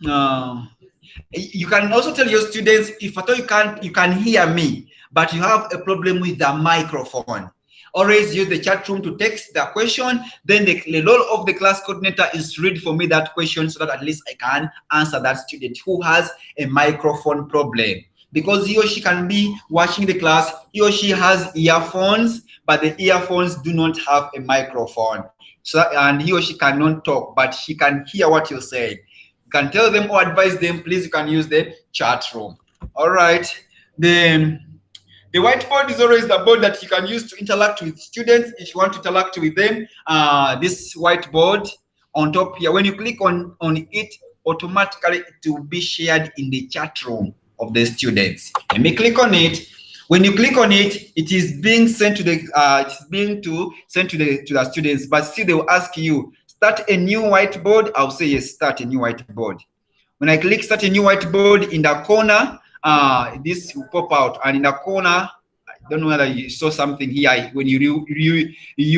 you can also tell your students, if at all you can hear me, but you have a problem with the microphone, always use the chat room to text the question. Then the role of the class coordinator is to read for me that question, so that at least I can answer that student who has a microphone problem. Because he or she can be watching the class, he or she has earphones, but the earphones do not have a microphone. So, and he or she cannot talk, but she can hear what you're saying. You can tell them or advise them, please, you can use the chat room. All right. Then the whiteboard is always the board that you can use to interact with students if you want to interact with them. This whiteboard on top here, when you click on it, automatically it will be shared in the chat room of the students. Let me click on it. When you click on it, it is being sent to the to the students, but still they will ask you, start a new whiteboard. I'll say yes, start a new whiteboard. When I click start a new whiteboard, in the corner, this will pop out, and in the corner, I don't know whether you saw something here. When you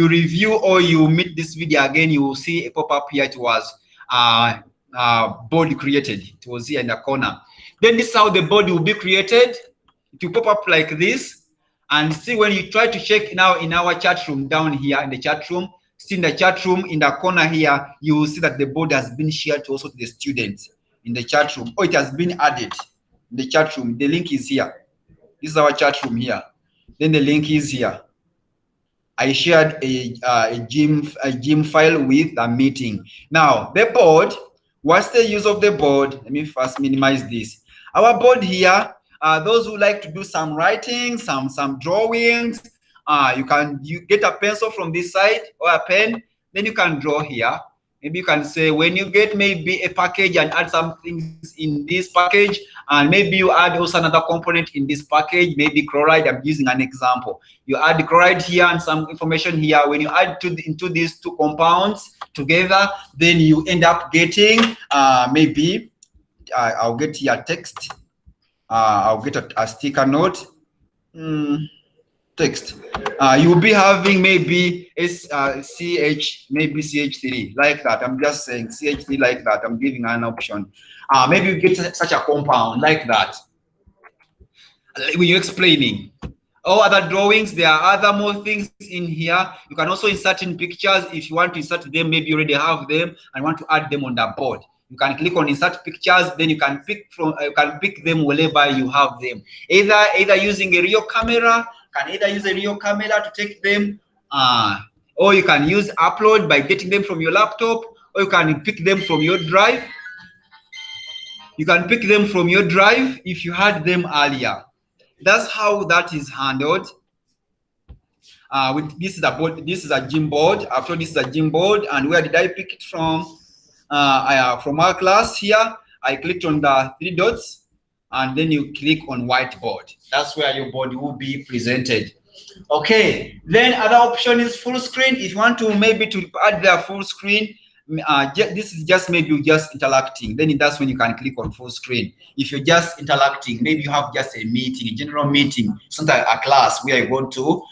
review or you meet this video again, you will see a pop-up here. It was board created. It was here in the corner. Then this is how the board will be created. It will pop up like this. And see, when you try to check now in our chat room down here in the chat room, see in the chat room in the corner here, you will see that the board has been shared also to the students in the chat room, or it has been added in the chat room. The link is here. This is our chat room here. Then the link is here. I shared a gym file with the meeting. Now the board, what's the use of the board? Let me first minimize this. Our board here, those who like to do some writing, some drawings, you get a pencil from this side or a pen, then you can draw here. Maybe you can say, when you get maybe a package and add some things in this package, and maybe you add also another component in this package, maybe chloride. I'm using an example. You add the chloride here and some information here. When you add into these 2 compounds together, then you end up getting maybe I'll get here text. I'll get a sticker note. Text. You will be having maybe maybe CH3 like that. I'm just saying CH3 like that. I'm giving an option. Maybe you get such a compound like that. When you're explaining, or other drawings, there are other more things in here. You can also insert in pictures if you want to insert them. Maybe you already have them and want to add them on the board. You can click on insert pictures, then you can pick them wherever you have them. Either using a real camera, can either use a real camera to take them, or you can use upload by getting them from your laptop, or you can pick them from your drive. You can pick them from your drive if you had them earlier. That's how that is handled. This is a board. This is a gym board. After this is a gym board, and where did I pick it from? From our class here. I clicked on the 3 dots, and then you click on whiteboard. That's where your board will be presented. Okay. Then other option is full screen. If you want to maybe to add their full screen. This is just maybe you're just interacting, then that's when you can click on full screen. If you're just interacting, maybe you have just a meeting, a general meeting, sometimes a class where you want to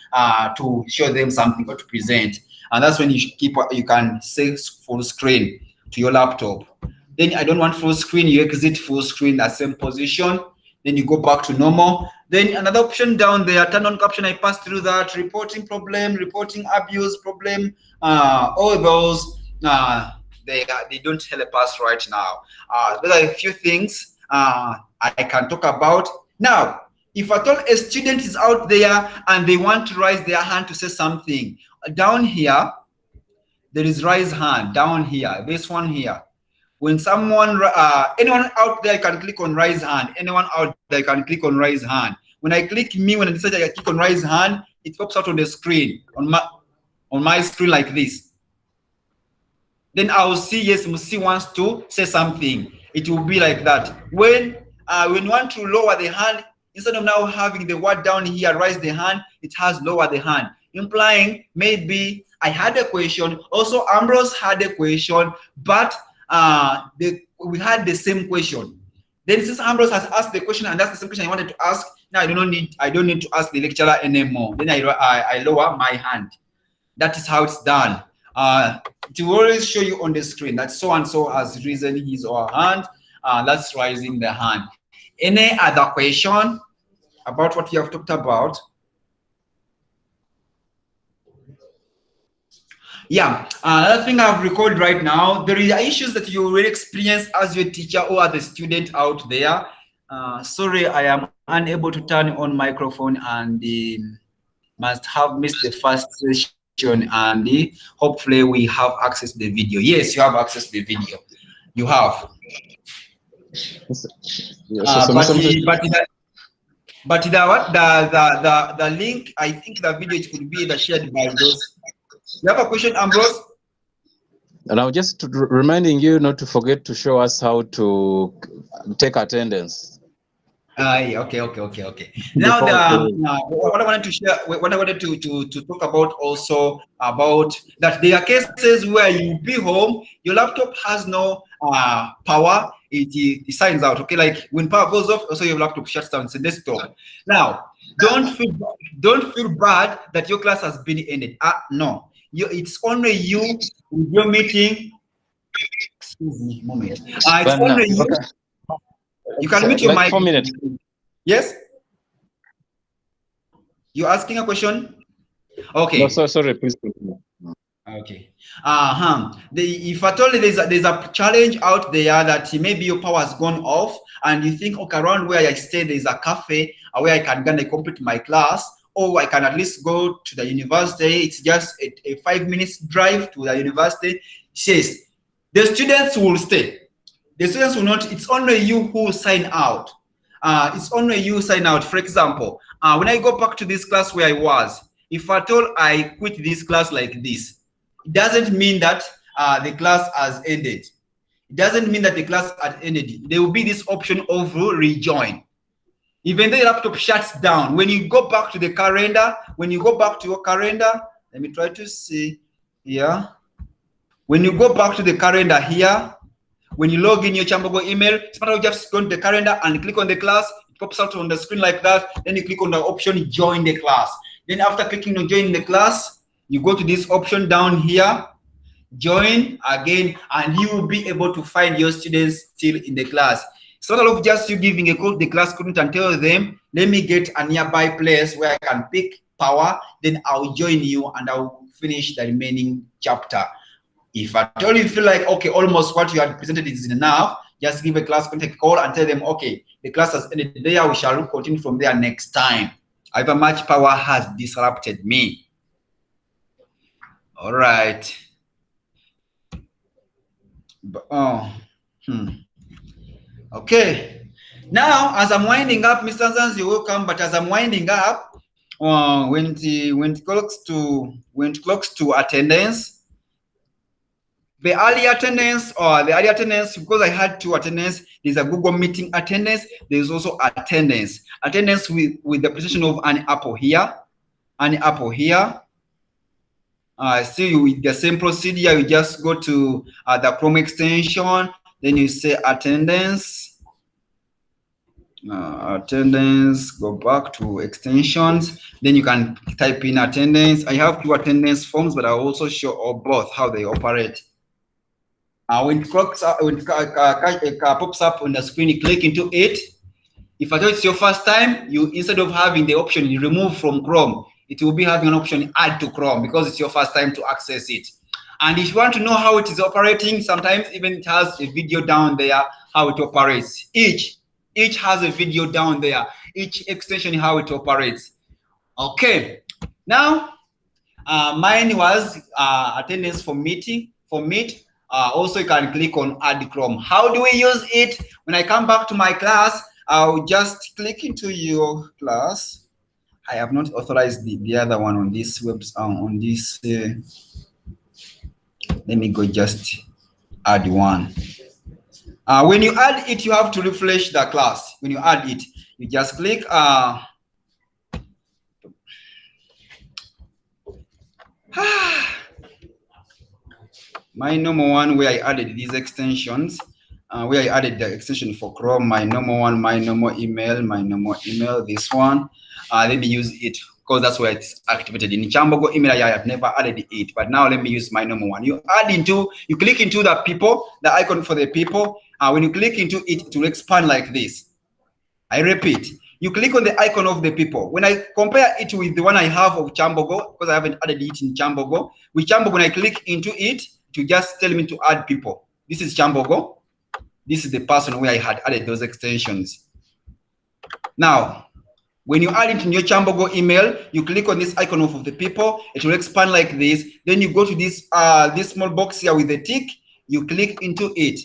show them something or to present, and that's when you can say full screen to your laptop. Then I don't want full screen, you exit full screen, that same position, then you go back to normal. Then another option down there, turn on caption, I passed through that, reporting problem, reporting abuse problem, all those they don't help us right now. There are a few things I can talk about. Now, if at all a student is out there and they want to raise their hand to say something, down here, there is raise hand, down here, this one here. When someone, anyone out there can click on raise hand, anyone out there can click on raise hand. When I click me, when I decide I click on raise hand, it pops out on the screen, on my screen like this. Then I will see, yes, Musi wants to say something. It will be like that. When you want to lower the hand, instead of now having the word down here, raise the hand, it has lower the hand, implying maybe I had a question. Also, Ambrose had a question, but we had the same question. Then since Ambrose has asked the question and that's the same question I wanted to ask, now I don't need to ask the lecturer anymore. Then I lower my hand. That is how it's done. It will always show you on the screen that so and so has risen his or her hand. That's raising the hand. Any other question about what we have talked about? Yeah, another thing I've recalled right now, there are issues that you will experience as your teacher or as the student out there. Sorry, I am unable to turn on microphone and must have missed the first session, and hopefully we have access to the video. Yes, you have access to the video. You have. But the link, I think the video it could be shared by those. You have a question, Ambrose? And I'm just reminding you not to forget to show us how to take attendance. Okay. Now, what I wanted to share, what I wanted to talk about also about that there are cases where you be home, your laptop has no power, it signs out. Okay, like when power goes off, also your laptop shuts down. It's a desktop. Now, don't feel bad that your class has been ended. No, it's only you with your meeting. Excuse me, moment. It's only you. Okay. You can mute your mic. 4 minutes. Yes? You're asking a question? Okay. No, sorry, please continue. Okay. If at all there's a challenge out there that maybe your power has gone off and you think, okay, around where I stay there's a cafe where I can complete my class, or I can at least go to the university. It's just a 5 minutes drive to the university. Says the students will stay. The students will not. It's only you who sign out. It's only you sign out. For example, when I go back to this class where I was, if at all I quit this class like this, it doesn't mean that the class has ended. It doesn't mean that the class has ended. There will be this option of rejoin. Even though the laptop shuts down, when you go back to the calendar, when you go back to your calendar, let me try to see here. When you go back to the calendar here, when you log in your Chambogo email, it's matter of just go to the calendar and click on the class. It pops out on the screen like that. Then you click on the option join the class. Then after clicking on join the class, you go to this option down here, join again, and you will be able to find your students still in the class. It's not of just you giving a code the class couldn't and tell them, let me get a nearby place where I can pick power, then I'll join you and I'll finish the remaining chapter. If at all you feel like, okay, almost what you had presented is enough, just give a class contact call and tell them, okay, the class has ended there, we shall continue from there next time. However much power has disrupted me. All right. Okay. Now, as I'm winding up, Mr. Zanzi, you're welcome. But as I'm winding up, when it clocks to attendance, the early attendance, because I had 2 attendance, there's a Google Meeting attendance, there's also attendance. Attendance with the presentation of an apple here, still with the same procedure, you just go to the Chrome extension, then you say attendance, go back to extensions, then you can type in attendance. I have 2 attendance forms, but I'll also show both how they operate. When it pops up on the screen, you click into it. If I thought it's your first time, you, instead of having the option remove from Chrome, it will be having an option add to Chrome because it's your first time to access it. And if you want to know how it is operating, sometimes even it has a video down there how it operates. Each has a video down there. Each extension how it operates. Okay. Now, mine was attendance for Meet. Also, you can click on Add Chrome. How do we use it? When I come back to my class, I'll just click into your class. I have not authorized the other one on this website. Let me go just add one. When you add it, you have to refresh the class. When you add it, you just click. My normal one where I added these extensions, where I added the extension for Chrome, my normal one, my normal email, this one. Let me use it because that's where it's activated. In Chambogo email, I have never added it, but now let me use my normal one. You click into the people, the icon for the people. When you click into it, it will expand like this. I repeat, you click on the icon of the people. When I compare it with the one I have of Chambogo, because I haven't added it in Chambogo, with Chambogo, when I click into it, to just tell me to add people. This is Chambogo. This is the person where I had added those extensions. Now, when you add it in your Chambogo email, you click on this icon of the people. It will expand like this. Then you go to this small box here with the tick. You click into it.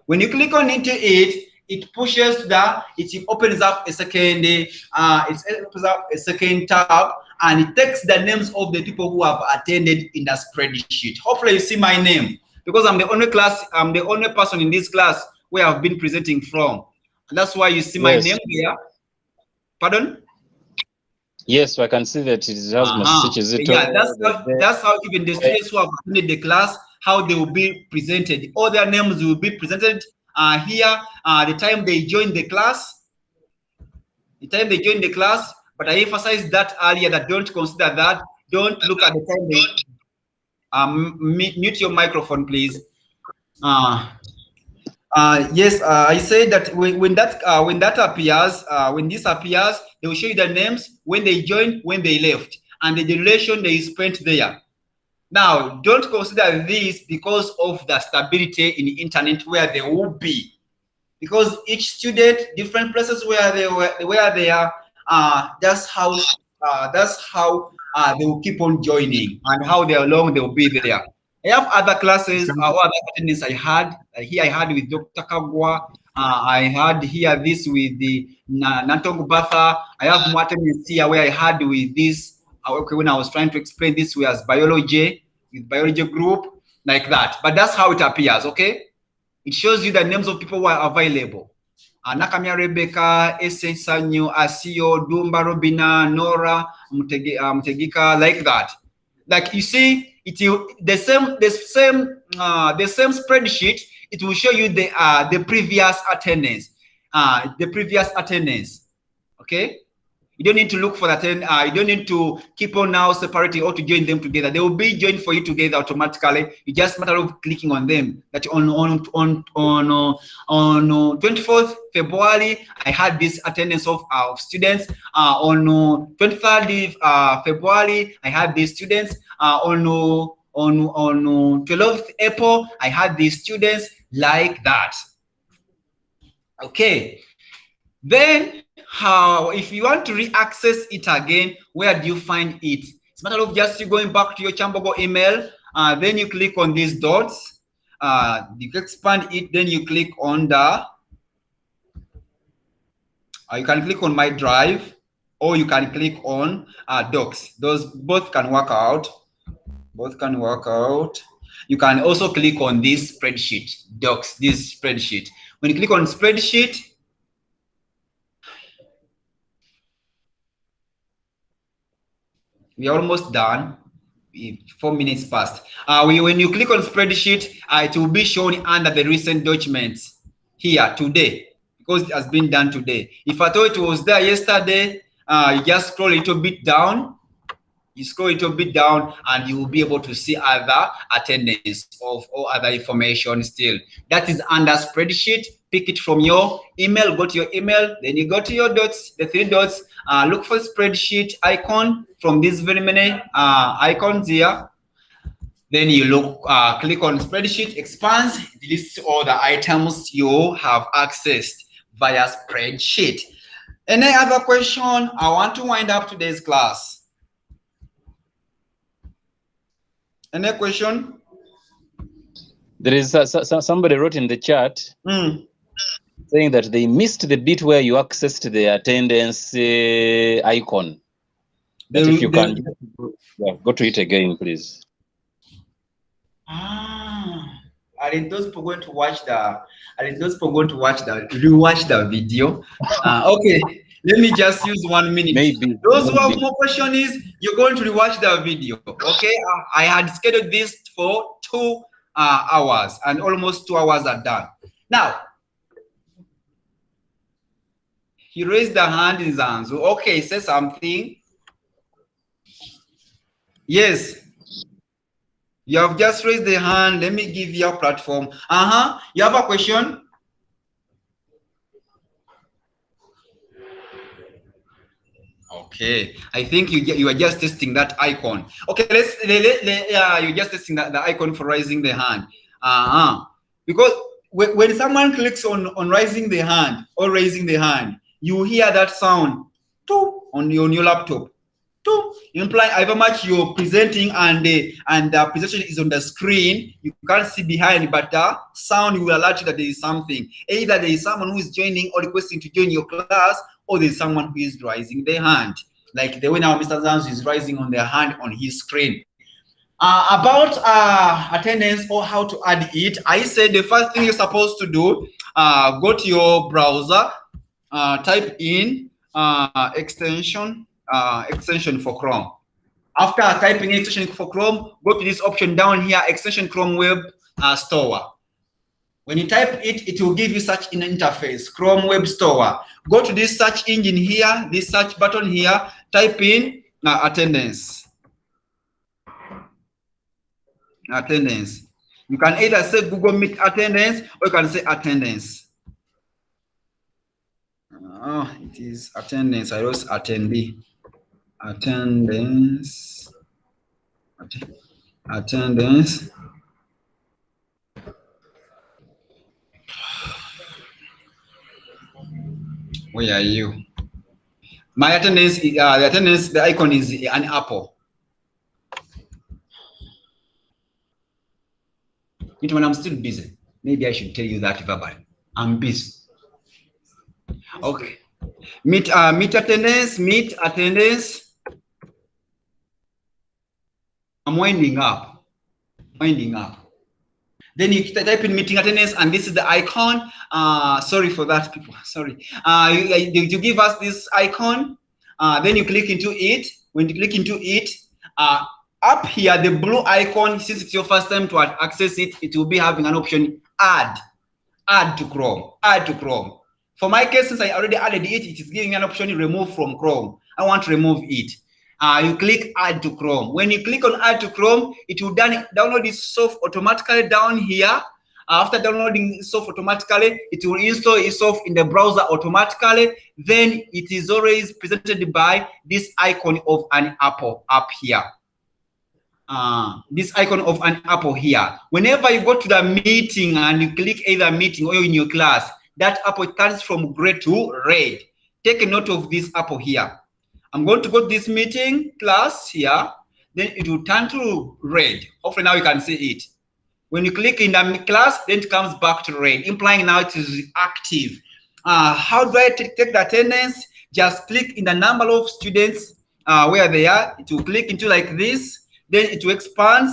When you click on into it, it pushes it opens up a second, tab, and it takes the names of the people who have attended in the spreadsheet. Hopefully you see my name because I'm the only person in this class where I've been presenting from. And that's why you see my name here. Pardon? Yes, I can see that it has messages. Yeah, that's how even the students who have attended the class, how they will be presented. All their names will be presented here. The time they join the class. But I emphasized that earlier that don't consider that. Don't look at the time they mute your microphone, please. Yes, I said that when this appears, they will show you the names, when they joined, when they left, and the duration they spent there. Now, don't consider this because of the stability in the internet where they will be, because each student, different places where they are. That's how they will keep on joining and how long they will be there. I have other classes, other attendance I had. Here I had with Dr. Kagwa. I had here this with the Nantongo Batha. I have more attendance here where I had with this. Okay, when I was trying to explain this was biology, with biology group, like that. But that's how it appears, okay? It shows you the names of people who are available. Nakamia Rebecca, Ese Sanyo, Asio, Dumba Robina, Nora, Mutegika, like that. Like you see, the same spreadsheet. It will show you the previous attendance, Okay. You don't need to look for that. You don't need to keep on now separating or to join them together. They will be joined for you together automatically. It's just a matter of clicking on them. That on 24th February, I had this attendance of students. On 23rd February, I had these students. On on 12th April, I had these students like that. Okay. Then how, if you want to re-access it again, where do you find it? It's a matter of just you going back to your Chambogo email, then you click on these dots, you expand it, then you click on the, you can click on my drive, or you can click on docs. Those both can work out. Both can work out. You can also click on this spreadsheet, docs, this spreadsheet. When you click on spreadsheet, we are almost done. 4 minutes past. When you click on spreadsheet, it will be shown under the recent documents here today, because it has been done today. If I thought it was there yesterday, you just scroll a little bit down. You scroll a little bit down and you will be able to see other attendance of all other information still. That is under spreadsheet. Pick it from your email, go to your email, then you go to your dots, the 3 dots, look for spreadsheet icon from these very many icons here. Then you look, click on spreadsheet, expands, lists all the items you have accessed via spreadsheet. Any other question? I want to wind up today's class. Any question? There is somebody wrote in the chat saying that they missed the bit where you accessed the attendance icon. But if you can go to it again, please. Are those people going to watch the? Are those people going to rewatch the video? Okay, let me just use 1 minute. Maybe. Those who have more question is you're going to rewatch the video. Okay, I had scheduled this for 2 hours, and almost 2 hours are done. Now, he raised the hand in Zanzu. Okay, say something. Yes. You have just raised the hand. Let me give you a platform. You have a question? Okay. I think you are just testing that icon. Okay, you're just testing the icon for raising the hand. Because when someone clicks on raising the hand or raising the hand, you hear that sound on your laptop. Implying however much you're presenting and the presentation is on the screen, you can't see behind, but the sound will alert you that there is something. Either there is someone who is joining or requesting to join your class, or there is someone who is raising their hand. Like the way now Mr. Zanzu is raising on their hand on his screen. About attendance or how to add it, I said the first thing you're supposed to do, go to your browser, type in extension for Chrome. After typing extension for Chrome, go to this option down here, extension Chrome Web Store. When you type it, it will give you such an interface, Chrome Web Store. Go to this search engine here, this search button here, type in attendance. Attendance. You can either say Google Meet attendance or you can say attendance. It is attendance. I wrote attendee. Attendance. Attendance. Where are you? My attendance, the icon is an apple. When I'm still busy, maybe I should tell you that verbally. I'm busy. Okay. Meet attendance. I'm winding up. Then you type in meeting attendance, and this is the icon. Sorry for that, people. Sorry. You give us this icon. Then you click into it. When you click into it, up here, the blue icon, since it's your first time to access it, it will be having an option, add to Chrome. For my case, since I already added it, it is giving an option, remove from Chrome. I want to remove it. You click add to Chrome. When you click on add to Chrome, it will download itself automatically down here. After downloading itself automatically, it will install itself in the browser automatically. Then it is always presented by this icon of an apple up here. this icon of an apple here. Whenever you go to the meeting and you click either meeting or in your class, that apple turns from gray to red. Take a note of this apple here. I'm going to go to this meeting class here, then it will turn to red. Hopefully now you can see it. When you click in the class, then it comes back to red, implying now it is active. How do I take the attendance? Just click in the number of students where they are. It will click into like this, then it will expand.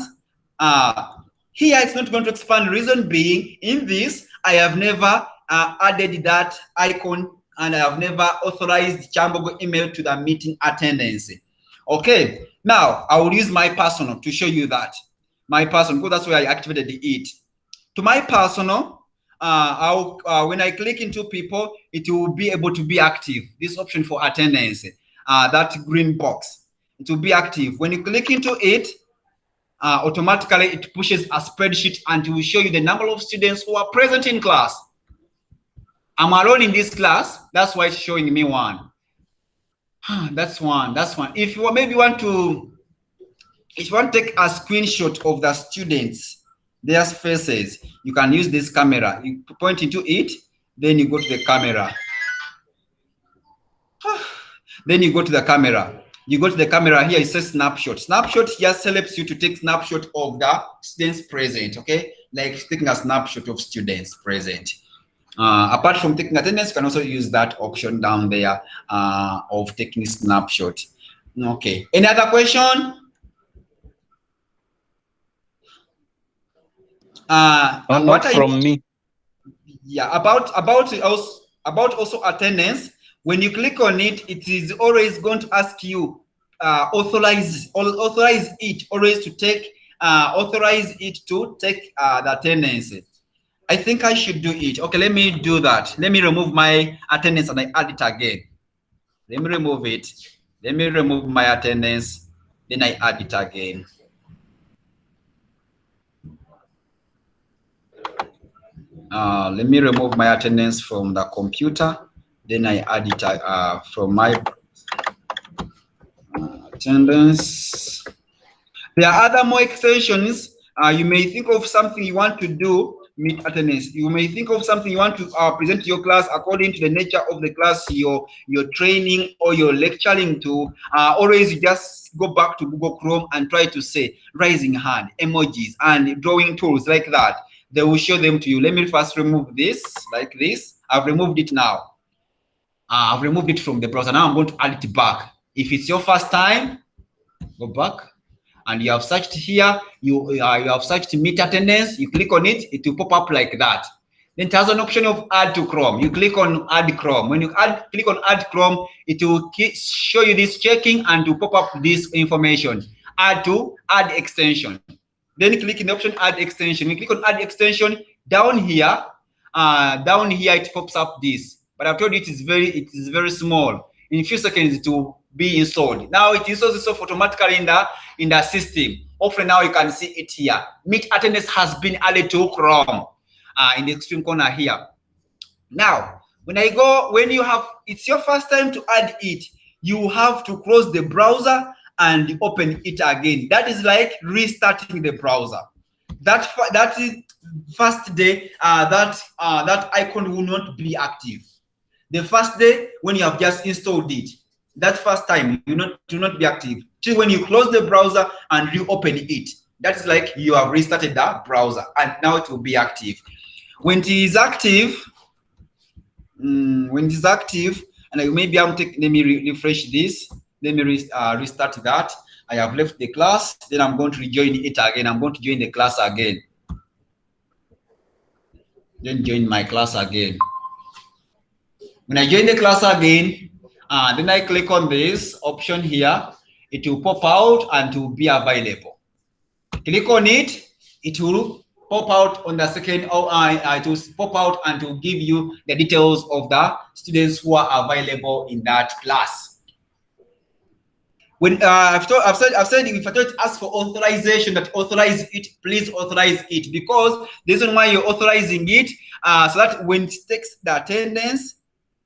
Here it's not going to expand. Reason being, in this, I have never added that icon and I have never authorized Chambogo email to the meeting attendance. Okay, now I will use my personal to show you that. My personal, because that's where I activated it. To my personal, when I click into people, it will be able to be active. This option for attendance, that green box, it will be active. When you click into it, automatically it pushes a spreadsheet and it will show you the number of students who are present in class. I'm alone in this class, that's why it's showing me one. That's one. If you maybe want to, if you want to take a screenshot of the students, their faces, you can use this camera. You point into it, then you go to the camera. Then you go to the camera. You go to the camera here, it says snapshot. Snapshot just helps you to take snapshot of the students present, okay? Like taking a snapshot of students present. Apart from taking attendance, you can also use that option down there of taking snapshot. Okay. Any other question? Not from me. Yeah, about also attendance. When you click on it, it is always going to ask you authorize it always to take authorize it to take the attendance. I think I should do it. Okay, let me do that. Let me remove my attendance and I add it again. Let me remove it. Let me remove my attendance, then I add it again. Let me remove my attendance from the computer, then I add it from my attendance. There are other more extensions. You may think of something you want to do, meet attendance. You may think of something you want to present to your class according to the nature of the class you're training or you're lecturing to. Always you just go back to Google Chrome and try to say rising hand, emojis, and drawing tools like that. They will show them to you. Let me first remove this like this. I've removed it now. I've removed it from the browser. Now I'm going to add it back. If it's your first time, go back. And you have searched here, you have searched meet attendance, you click on it, it will pop up like that. Then it has an option of add to Chrome. You click on add Chrome. When you click on add Chrome, it will show you this checking and to pop up this information. Add extension. Then click in the option add extension. You click on add extension, down here it pops up this. But I've told you it is very small. In a few seconds it will be installed. Now it installs itself automatically in the system. Hopefully now you can see it here. Meet attendance has been added to Chrome in the extreme corner here. Now, when it's your first time to add it, you have to close the browser and open it again. That is like restarting the browser. That is first day, that icon will not be active. The first day when you have just installed it, that first time you do not be active till when you close the browser and reopen it. That is like you have restarted the browser and now it will be active. When it is active, and maybe let me refresh this. Let me restart that. I have left the class. Then I'm going to rejoin it again. I'm going to join the class again. Then join my class again. When I join the class again, then I click on this option here. It will pop out and it will be available. Click on it. It will pop out on the second. It will pop out and it will give you the details of the students who are available in that class. When I've said if I don't ask for authorization, that authorize it, please authorize it, because the reason why you're authorizing it, so that when it takes the attendance,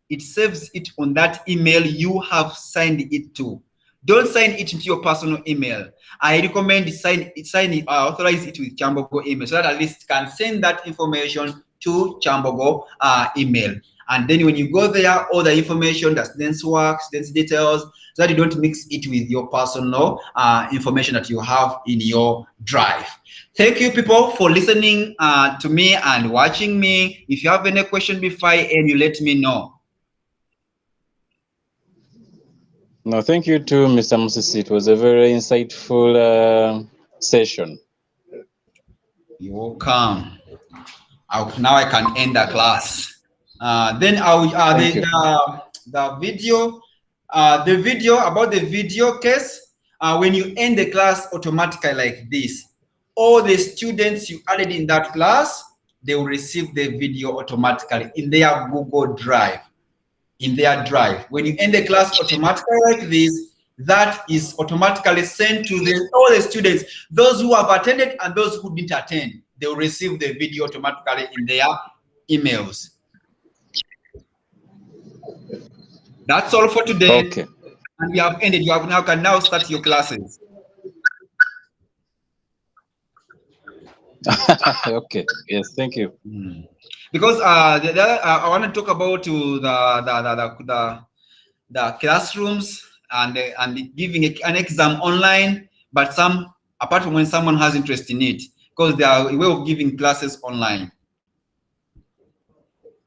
it saves it on that email you have signed it to. Don't sign it into your personal email. I recommend authorize it with Chambogo email so that at least can send that information to Chambogo email. And then when you go there, all the information, the students' work, students' details, so that you don't mix it with your personal information that you have in your drive. Thank you, people, for listening to me and watching me. If you have any question before I end, you let me know. No, thank you too, Mr. Musisi. It was a very insightful session. You're welcome. Now I can end the class. Then the video about the video case. When you end the class automatically like this, all the students you added in that class, they will receive the video automatically in their Google Drive. In their drive. When you end the class automatically like this, that is automatically sent to all the students, those who have attended and those who didn't attend. They will receive the video automatically in their emails. That's all for today. Okay. And you have ended. You can now start your classes. Okay. Yes. Thank you. Because I want to talk about the classrooms and giving an exam online, but apart from when someone has interest in it, because they are a way of giving classes online.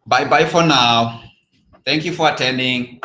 Bye for now. Thank you for attending.